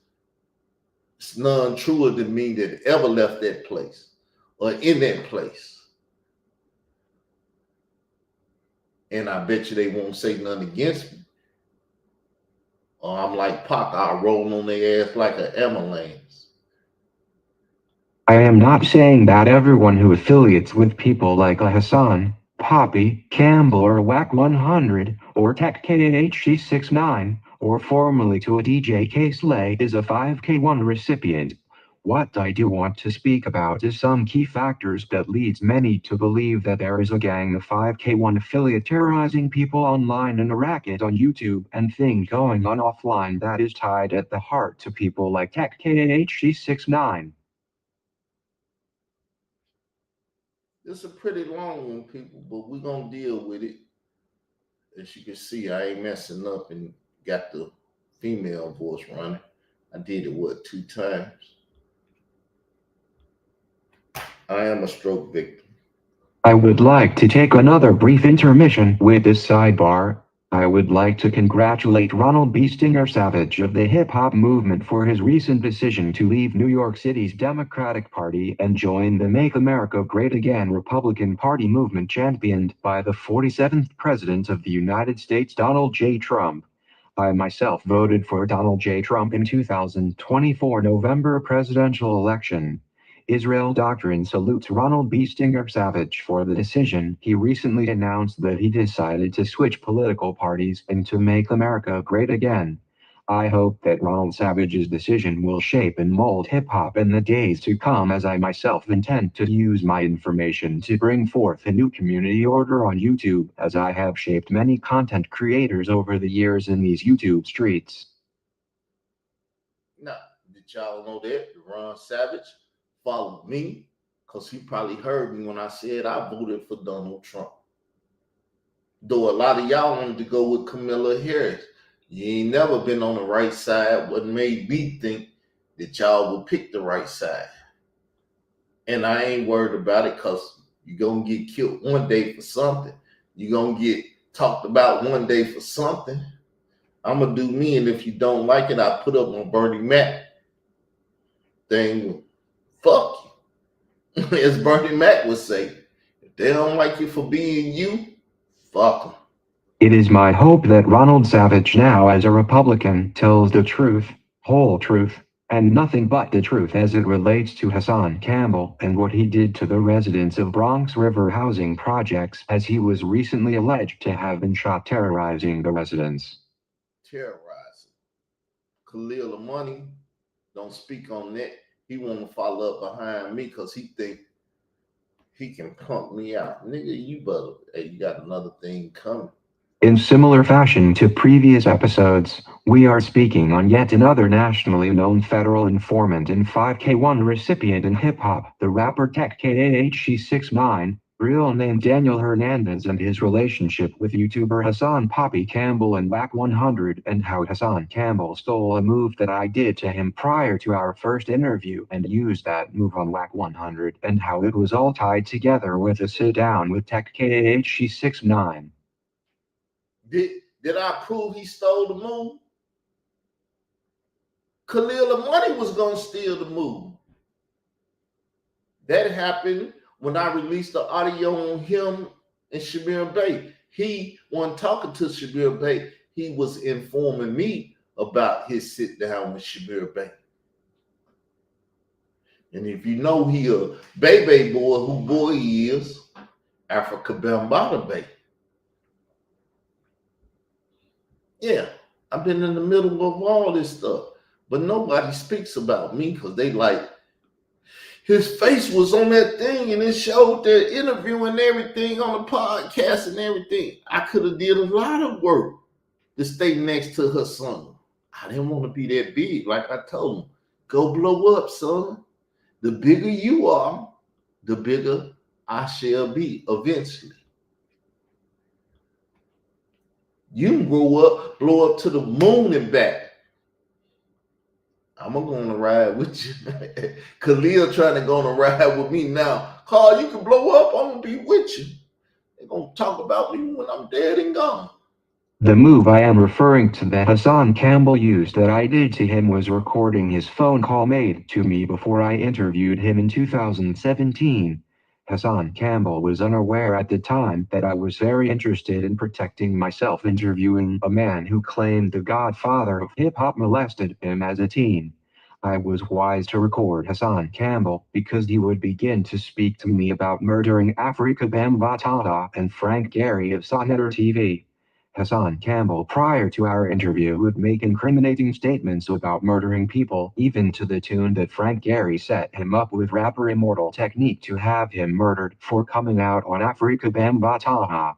It's none truer than me that ever left that place or in that place. And I bet you they won't say nothing against me. Or I'm like Pac, I'll roll on their ass like an ambulance. I am not saying that everyone who affiliates with people like Hassan, Poppy, Campbell or WAC 100, or TEK-KAH-SHE 69, or formerly to a TEK-KAH-SHE is a 5K1 recipient. What I do want to speak about is some key factors that leads many to believe that there is a gang of 5K1 affiliate terrorizing people online and a racket on YouTube and thing going on offline that is tied at the heart to people like TEK-KAH-SHE 69. It's a pretty long one, people, but we're going to deal with it. As you can see, I ain't messing up and got the female voice running. I did it, 2 times? I am a stroke victim. I would like to take another brief intermission with this sidebar. I would like to congratulate Ronald B. Stinger Savage of the hip-hop movement for his recent decision to leave New York City's Democratic Party and join the Make America Great Again Republican Party movement championed by the 47th President of the United States, Donald J. Trump. I myself voted for Donald J. Trump in 2024 November presidential election. Israel Doctrine salutes Ronald B. Stinger Savage for the decision. He recently announced that he decided to switch political parties and to make America great again. I hope that Ronald Savage's decision will shape and mold hip-hop in the days to come, as I myself intend to use my information to bring forth a new community order on YouTube, as I have shaped many content creators over the years in these YouTube streets. Now, did y'all know that Ron Savage followed me? Because he probably heard me when I said I voted for Donald Trump. Though a lot of y'all wanted to go with Kamala Harris. You ain't never been on the right side. What made me think that y'all would pick the right side. And I ain't worried about it, because you're going to get killed one day for something. You're going to get talked about one day for something. I'm going to do me, and if you don't like it, I put up on Bernie Mac thing. Fuck you. As Bernie Mac would say, if they don't like you for being you, fuck them. It is my hope that Ronald Savage, now as a Republican, tells the truth, whole truth, and nothing but the truth as it relates to Hassan Campbell and what he did to the residents of Bronx River housing projects, as he was recently alleged to have been shot terrorizing the residents. Terrorizing. Khalil Money don't speak on that. He want to follow up behind me because he think he can pump me out. Nigga, you better, hey, you got another thing coming. In similar fashion to previous episodes, we are speaking on yet another nationally known federal informant and 5K1 recipient in hip-hop, the rapper TEK-KAH-SHE 69, real name Daniel Hernandez, and his relationship with YouTuber Hassan Poppy Campbell and WAC 100, and how Hassan Campbell stole a move that I did to him prior to our first interview and used that move on WAC 100, and how it was all tied together with a sit-down with TEK-KAH-SHE 69. Did I prove he stole the move? Khalil Money was going to steal the move. That happened when I released the audio on him and Shabir Bey. He wasn't talking to Shabir Bey. He was informing me about his sit down with Shabir Bey. And if you know he a Bebe boy, who boy he is, Africa Bambata Bey. Yeah, I've been in the middle of all this stuff, but nobody speaks about me because they like, his face was on that thing and it showed that interview and everything on the podcast and everything. I could have did a lot of work to stay next to her son. I didn't want to be that big. Like I told him, go blow up, son. The bigger you are, the bigger I shall be eventually. You can grow up, blow up to the moon and back. I'm going to ride with you. Khalil trying to go on a ride with me now. Carl, you can blow up. I'm going to be with you. They're going to talk about me when I'm dead and gone. The move I am referring to that Hassan Campbell used that I did to him was recording his phone call made to me before I interviewed him in 2017. Hassan Campbell was unaware at the time that I was very interested in protecting myself interviewing a man who claimed the godfather of hip-hop molested him as a teen. I was wise to record Hassan Campbell because he would begin to speak to me about murdering Afrika Bambaataa and Frank Gehry of Sonnetter TV. Hassan Campbell prior to our interview would make incriminating statements about murdering people, even to the tune that Frank Gehry set him up with rapper Immortal Technique to have him murdered for coming out on Afrika Bambaataa.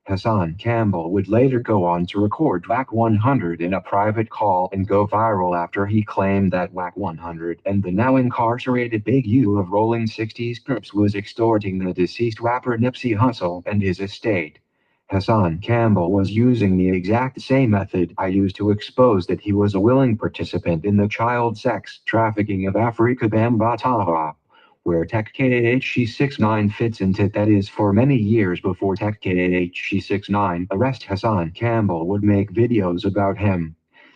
Hassan Campbell would later go on to record WAC 100 in a private call and go viral after he claimed that WAC 100 and the now incarcerated Big U of Rolling 60s Crips was extorting the deceased rapper Nipsey Hussle and his estate. Hassan Campbell was using the exact same method I used to expose that he was a willing participant in the child sex trafficking of Afrika Bambaataa. Where TEK-KAH-SHE 69 fits into that is for many years before TEK-KAH-SHE 69 arrest Hassan Campbell would make videos about him.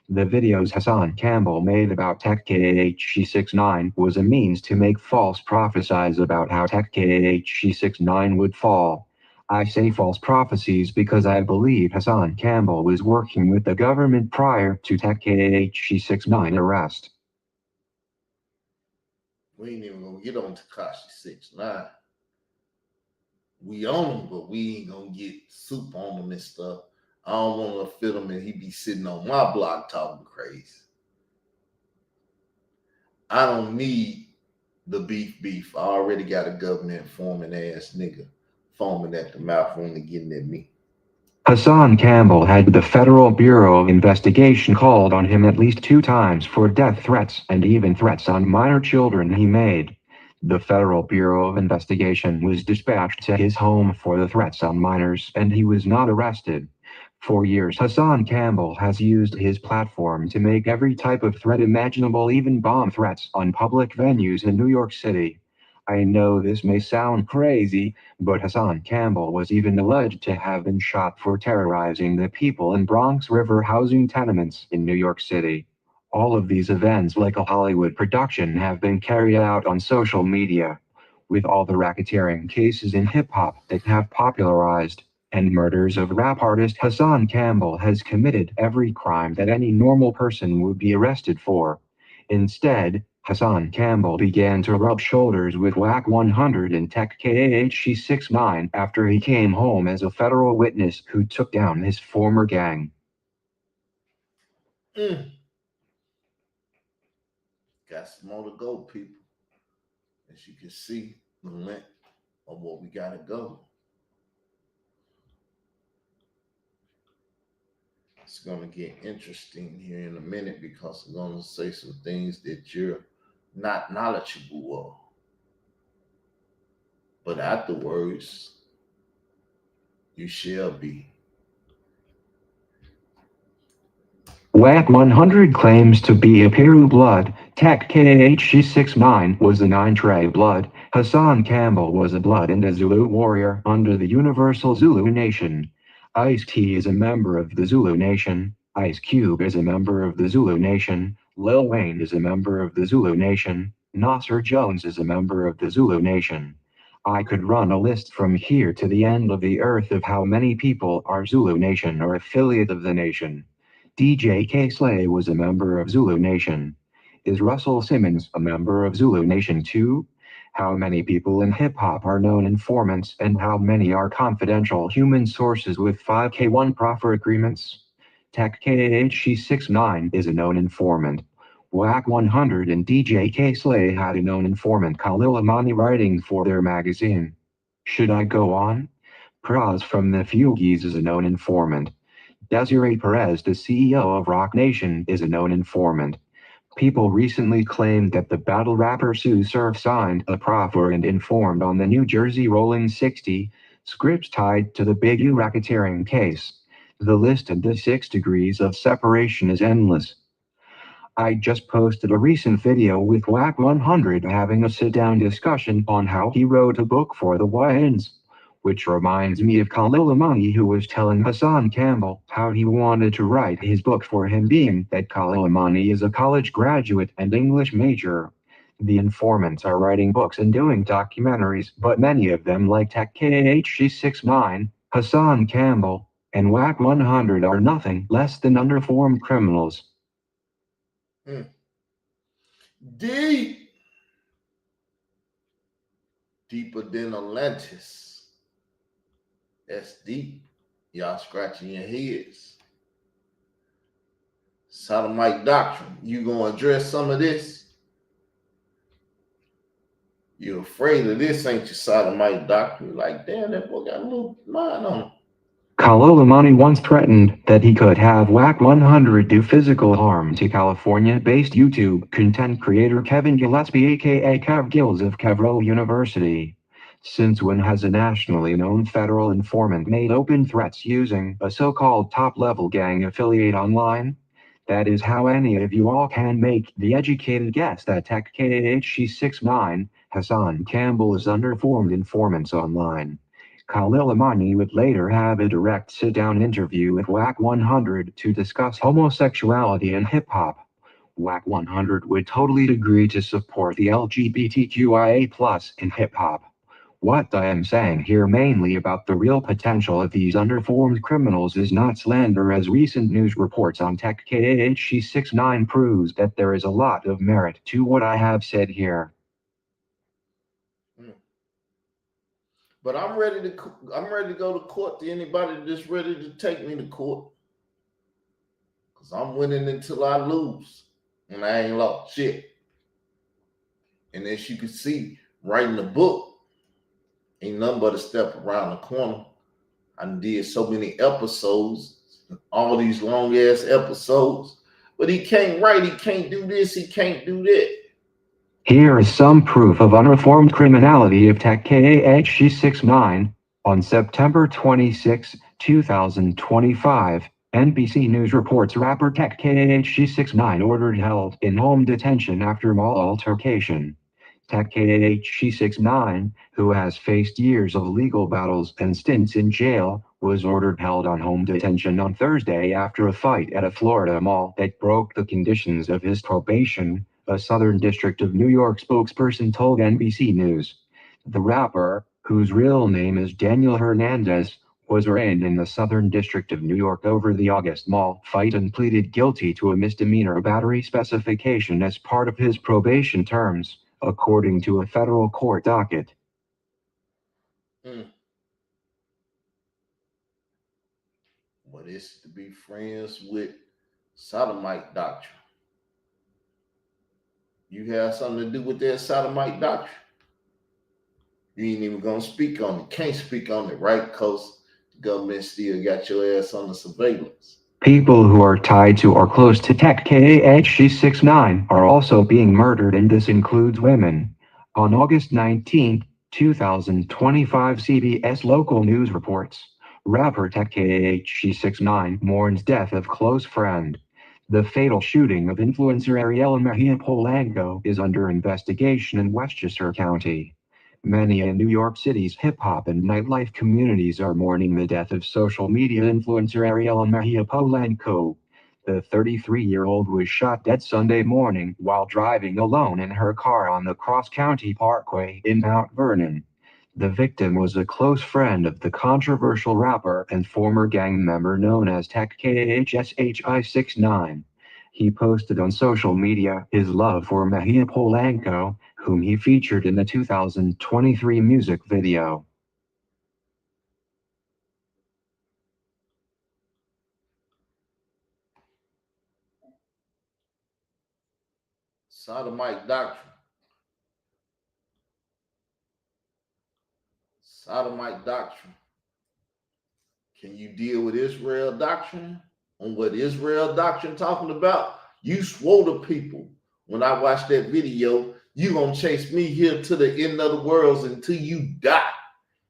The videos Hassan Campbell made about TEK-KAH-SHE 69 was a means to make false prophecies about how TEK-KAH-SHE 69 would fall. I say false prophecies because I believe Hassan Campbell was working with the government prior to TEK-KAH-SHE 69 arrest. We ain't even going to get on TEK-KAH-SHE 69. We on him, but we ain't going to get soup on him and stuff. I don't want to fit him and he be sitting on my block talking crazy. I don't need the beef. I already got a government foreman ass nigga foaming at the mouth only getting at me. Hassan Campbell had the Federal Bureau of Investigation called on him at least 2 times for death threats and even threats on minor children he made. The Federal Bureau of Investigation was dispatched to his home for the threats on minors and he was not arrested. For years Hassan Campbell has used his platform to make every type of threat imaginable, even bomb threats on public venues in New York City. I know this may sound crazy, but Hassan Campbell was even alleged to have been shot for terrorizing the people in Bronx River housing tenements in New York City. All of these events, like a Hollywood production, have been carried out on social media. With all the racketeering cases in hip-hop that have popularized and murders of rap artist Hassan Campbell has committed every crime that any normal person would be arrested for. Instead, Hassan Campbell began to rub shoulders with WAC 100 and TEK-KAH-SHE 69 after he came home as a federal witness who took down his former gang. Got some more to go, people. As you can see, the length of what we got to go. It's going to get interesting here in a minute because I'm going to say some things that you're not knowledgeable of. But afterwards, you shall be. WAC 100 claims to be a Peru blood. TEK-KAH-SHE 69 was a Nine-Tray blood. Hassan Campbell was a blood and a Zulu warrior under the Universal Zulu Nation. Ice-T is a member of the Zulu Nation. Ice Cube is a member of the Zulu Nation. Lil Wayne is a member of the Zulu Nation. Nasser Jones is a member of the Zulu Nation. I could run a list from here to the end of the earth of how many people are Zulu Nation or affiliate of the nation. DJ K-Slay was a member of Zulu Nation. Is Russell Simmons a member of Zulu Nation too? How many people in hip-hop are known informants and how many are confidential human sources with 5K1 proffer agreements? TEK-KAH-SHE 69 is a known informant. WAC 100 and DJ K-Slay had a known informant Khalil Amani writing for their magazine. Should I go on? Praz from the Fugees is a known informant. Desiree Perez, the CEO of Rock Nation, is a known informant. People recently claimed that the battle rapper Sue Surf signed a proffer and informed on the New Jersey Rolling 60 scripts tied to the Big U racketeering case. The list of the 6 degrees of separation is endless. I just posted a recent video with WAC 100 having a sit-down discussion on how he wrote a book for the YNs. Which reminds me of Khalil Imani, who was telling Hassan Campbell how he wanted to write his book for him, being that Khalil Imani is a college graduate and English major. The informants are writing books and doing documentaries, but many of them, like TEK-KAH-SHE 69, Hassan Campbell, and WAC 100, are nothing less than underformed criminals. Deep. Deeper than Atlantis. That's deep. Y'all scratching your heads. Sodomite doctrine. You gonna address some of this? You're afraid of this, ain't you, sodomite doctrine? Like, damn, that boy got a little mind on him. Khalil Imani once threatened that he could have WAC 100 do physical harm to California-based YouTube content creator Kevin Gillespie, aka Kev Gills of Kevro University. Since when has a nationally known federal informant made open threats using a so-called top-level gang affiliate online? That is how any of you all can make the educated guess that TEK-KAH-SHE 69, Hassan Campbell, is underformed informants online. Khalil Imani would later have a direct sit-down interview with WAC 100 to discuss homosexuality in hip-hop. WAC 100 would totally agree to support the LGBTQIA+ in hip-hop. What I am saying here mainly about the real potential of these underformed criminals is not slander, as recent news reports on TEK-KAH-SHE 69 proves that there is a lot of merit to what I have said here. But I'm ready to go to court to anybody that's ready to take me to court. Because I'm winning until I lose. And I ain't lost shit. And as you can see, writing the book ain't nothing but a step around the corner. I did so many episodes, all these long ass episodes. But he can't write, he can't do this, he can't do that. Here is some proof of unreformed criminality of TEK-KAH-SHE 69. On September 26, 2025, NBC News reports rapper TEK-KAH-SHE 69 ordered held in home detention after mall altercation. TEK-KAH-SHE 69, who has faced years of legal battles and stints in jail, was ordered held on home detention on Thursday after a fight at a Florida mall that broke the conditions of his probation, a Southern District of New York spokesperson told NBC News. The rapper, whose real name is Daniel Hernandez, was arraigned in the Southern District of New York over the August mall fight and pleaded guilty to a misdemeanor battery specification as part of his probation terms, according to a federal court docket. But it's to be friends with sodomite doctrine. You have something to do with that sodomite doctrine. You ain't even gonna speak on it. Can't speak on it, right? Because the government still got your ass on the surveillance. People who are tied to or close to TEK-KAH-SHE 69 are also being murdered, and this includes women. On August 19, 2025, CBS local news reports, rapper TEK-KAH-SHE 69 mourns death of close friend. The fatal shooting of influencer Ariella Mejia Polanco is under investigation in Westchester County. Many in New York City's hip-hop and nightlife communities are mourning the death of social media influencer Ariella Mejia Polanco. The 33-year-old was shot dead Sunday morning while driving alone in her car on the Cross County Parkway in Mount Vernon. The victim was a close friend of the controversial rapper and former gang member known as TEK-KAH-SHE 69. He posted on social media his love for Mejia Polanco, whom he featured in the 2023 music video. Sodomite doctrine. Sodomite doctrine. Can you deal with Israel doctrine on what Israel doctrine talking about? You swore to people when I watch that video, you gonna chase me here to the end of the world until you die,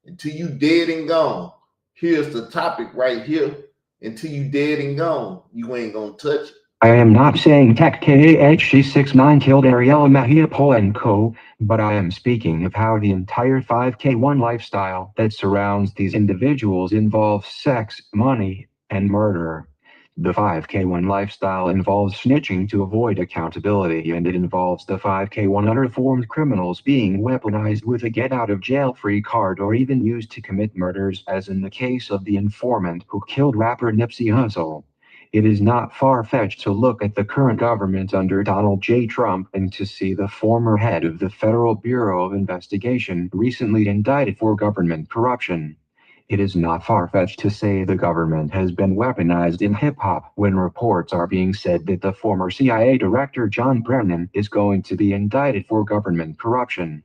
until you dead and gone. Here's the topic right here. Until you dead and gone, you ain't gonna touch it. I am not saying TEK-KAH-SHE 69 killed Ariel Mahiapolenko, but I am speaking of how the entire 5K1 lifestyle that surrounds these individuals involves sex, money, and murder. The 5K1 lifestyle involves snitching to avoid accountability, and it involves the 5K1 unreformed criminals being weaponized with a get-out-of-jail-free card or even used to commit murders, as in the case of the informant who killed rapper Nipsey Hussle. It is not far-fetched to look at the current government under Donald J. Trump and to see the former head of the Federal Bureau of Investigation recently indicted for government corruption. It is not far-fetched to say the government has been weaponized in hip-hop when reports are being said that the former CIA director John Brennan is going to be indicted for government corruption.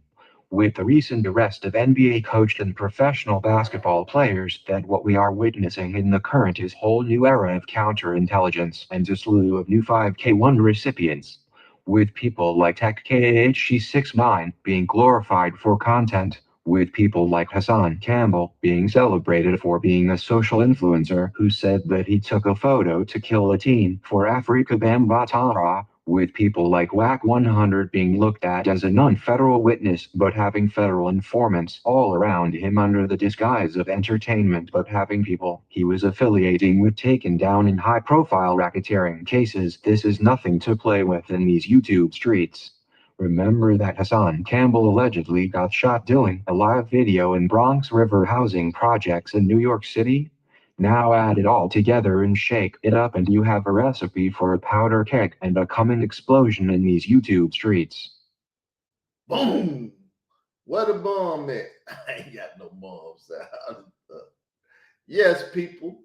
With the recent arrest of NBA coach and professional basketball players, that what we are witnessing in the current is a whole new era of counterintelligence and a slew of new 5K1 recipients. With people like TEK-KAH-SHE 69 being glorified for content, with people like Hassan Campbell being celebrated for being a social influencer who said that he took a photo to kill a teen for Afrika Bambaataa, with people like WAC 100 being looked at as a non-federal witness but having federal informants all around him under the disguise of entertainment, but having people he was affiliating with taken down in high-profile racketeering cases. This is nothing to play with in these YouTube streets. Remember that Hassan Campbell allegedly got shot doing a live video in Bronx River housing projects in New York City? Now add it all together and shake it up and you have a recipe for a powder keg and a coming explosion in these YouTube streets. Boom! Where the bomb at? I ain't got no bombs. Yes, people,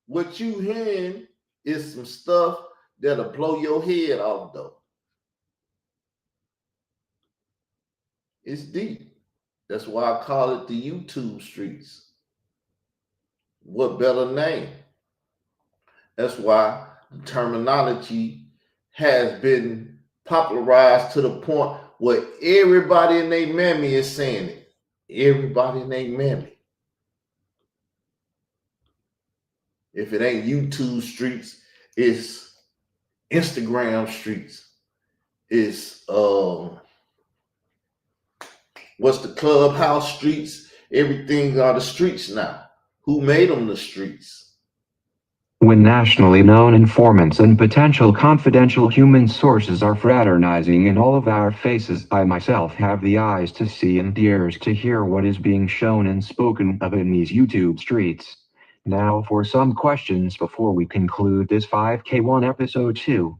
what you hearing is some stuff that'll blow your head off, though. It's deep. That's why I call it the YouTube streets. What better name? That's why the terminology has been popularized to the point where everybody and their mammy is saying it. Everybody and their mammy. If it ain't YouTube streets, it's Instagram streets. It's what's the Clubhouse streets? Everything are the streets now. Who made them the streets? When nationally known informants and potential confidential human sources are fraternizing in all of our faces, I myself have the eyes to see and the ears to hear what is being shown and spoken of in these YouTube streets. Now for some questions before we conclude this 5K1 episode 2.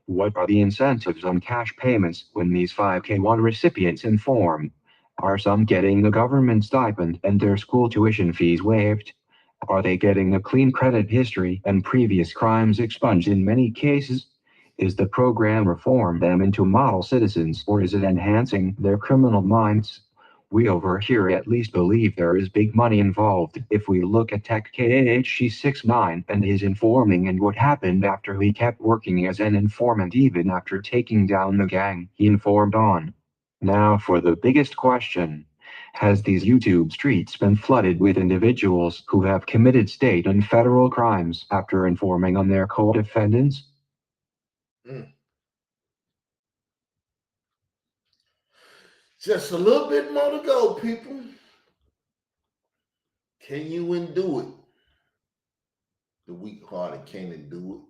What are the incentives on cash payments when these 5K1 recipients inform? Are some getting the government stipend and their school tuition fees waived? Are they getting a clean credit history and previous crimes expunged in many cases? Is the program reform them into model citizens or is it enhancing their criminal minds? We over here at least believe there is big money involved if we look at TEK-KAH-SHE 69 and his informing and what happened after he kept working as an informant even after taking down the gang he informed on. Now for the biggest question. Has these YouTube streets been flooded with individuals who have committed state and federal crimes after informing on their co-defendants? Just a little bit more to go, people. Can you undo it? The weak-hearted can't do it.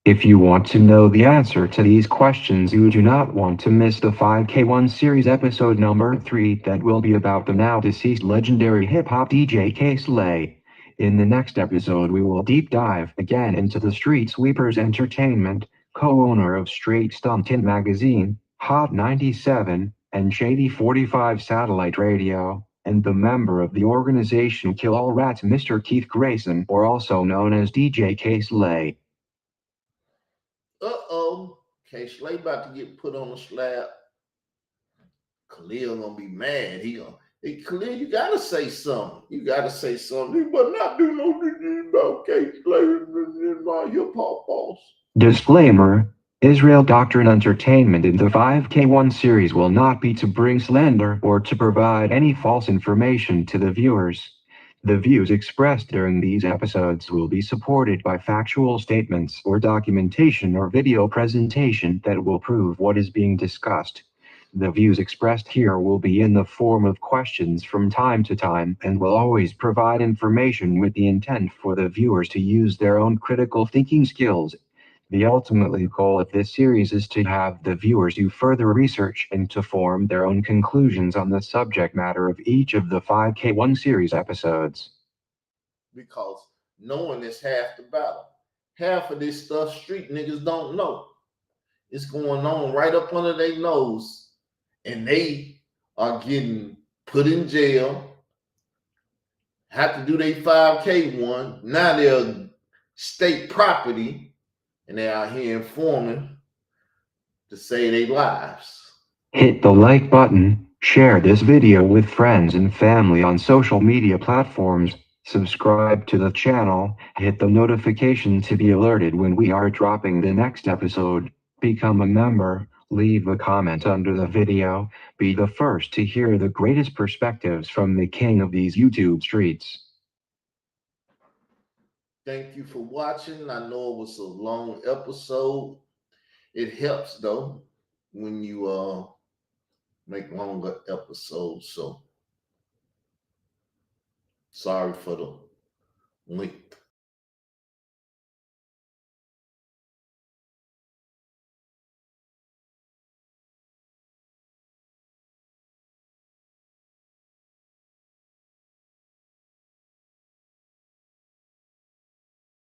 If you want to know the answer to these questions, you do not want to miss the 5K1 series episode number 3 that will be about the now deceased legendary hip-hop DJ TEK-KAH-SHE. In the next episode we will deep dive again into the Street Sweepers Entertainment, co-owner of Straight Stumpkin Magazine, Hot 97, and Shady 45 Satellite Radio, and the member of the organization Kill All Rats Mr. Keith Grayson, or also known as DJ TEK-KAH-SHE. KAH-SHE about to get put on a slab. Khalil gonna be mad. Hey, Khalil, you gotta say something. You gotta say something. You better not do no about KAH-SHE and my hip hop boss. Disclaimer. Israel Doctrine Entertainment in the 5K1 series will not be to bring slander or to provide any false information to the viewers. The views expressed during these episodes will be supported by factual statements or documentation or video presentation that will prove what is being discussed. The views expressed here will be in the form of questions from time to time and will always provide information with the intent for the viewers to use their own critical thinking skills. The ultimate goal of this series is to have the viewers do further research and to form their own conclusions on the subject matter of each of the 5K1 series episodes. Because knowing is half the battle. Half of this stuff street niggas don't know. It's going on right up under their nose, and they are getting put in jail, have to do their 5K1. Now they're state property, and they're out here informing to save their lives. Hit the like button, share this video with friends and family on social media platforms, subscribe to the channel, hit the notification to be alerted when we are dropping the next episode, become a member, leave a comment under the video, be the first to hear the greatest perspectives from the king of these YouTube streets. Thank you for watching. I know it was a long episode. It helps though when you make longer episodes. So sorry for the length.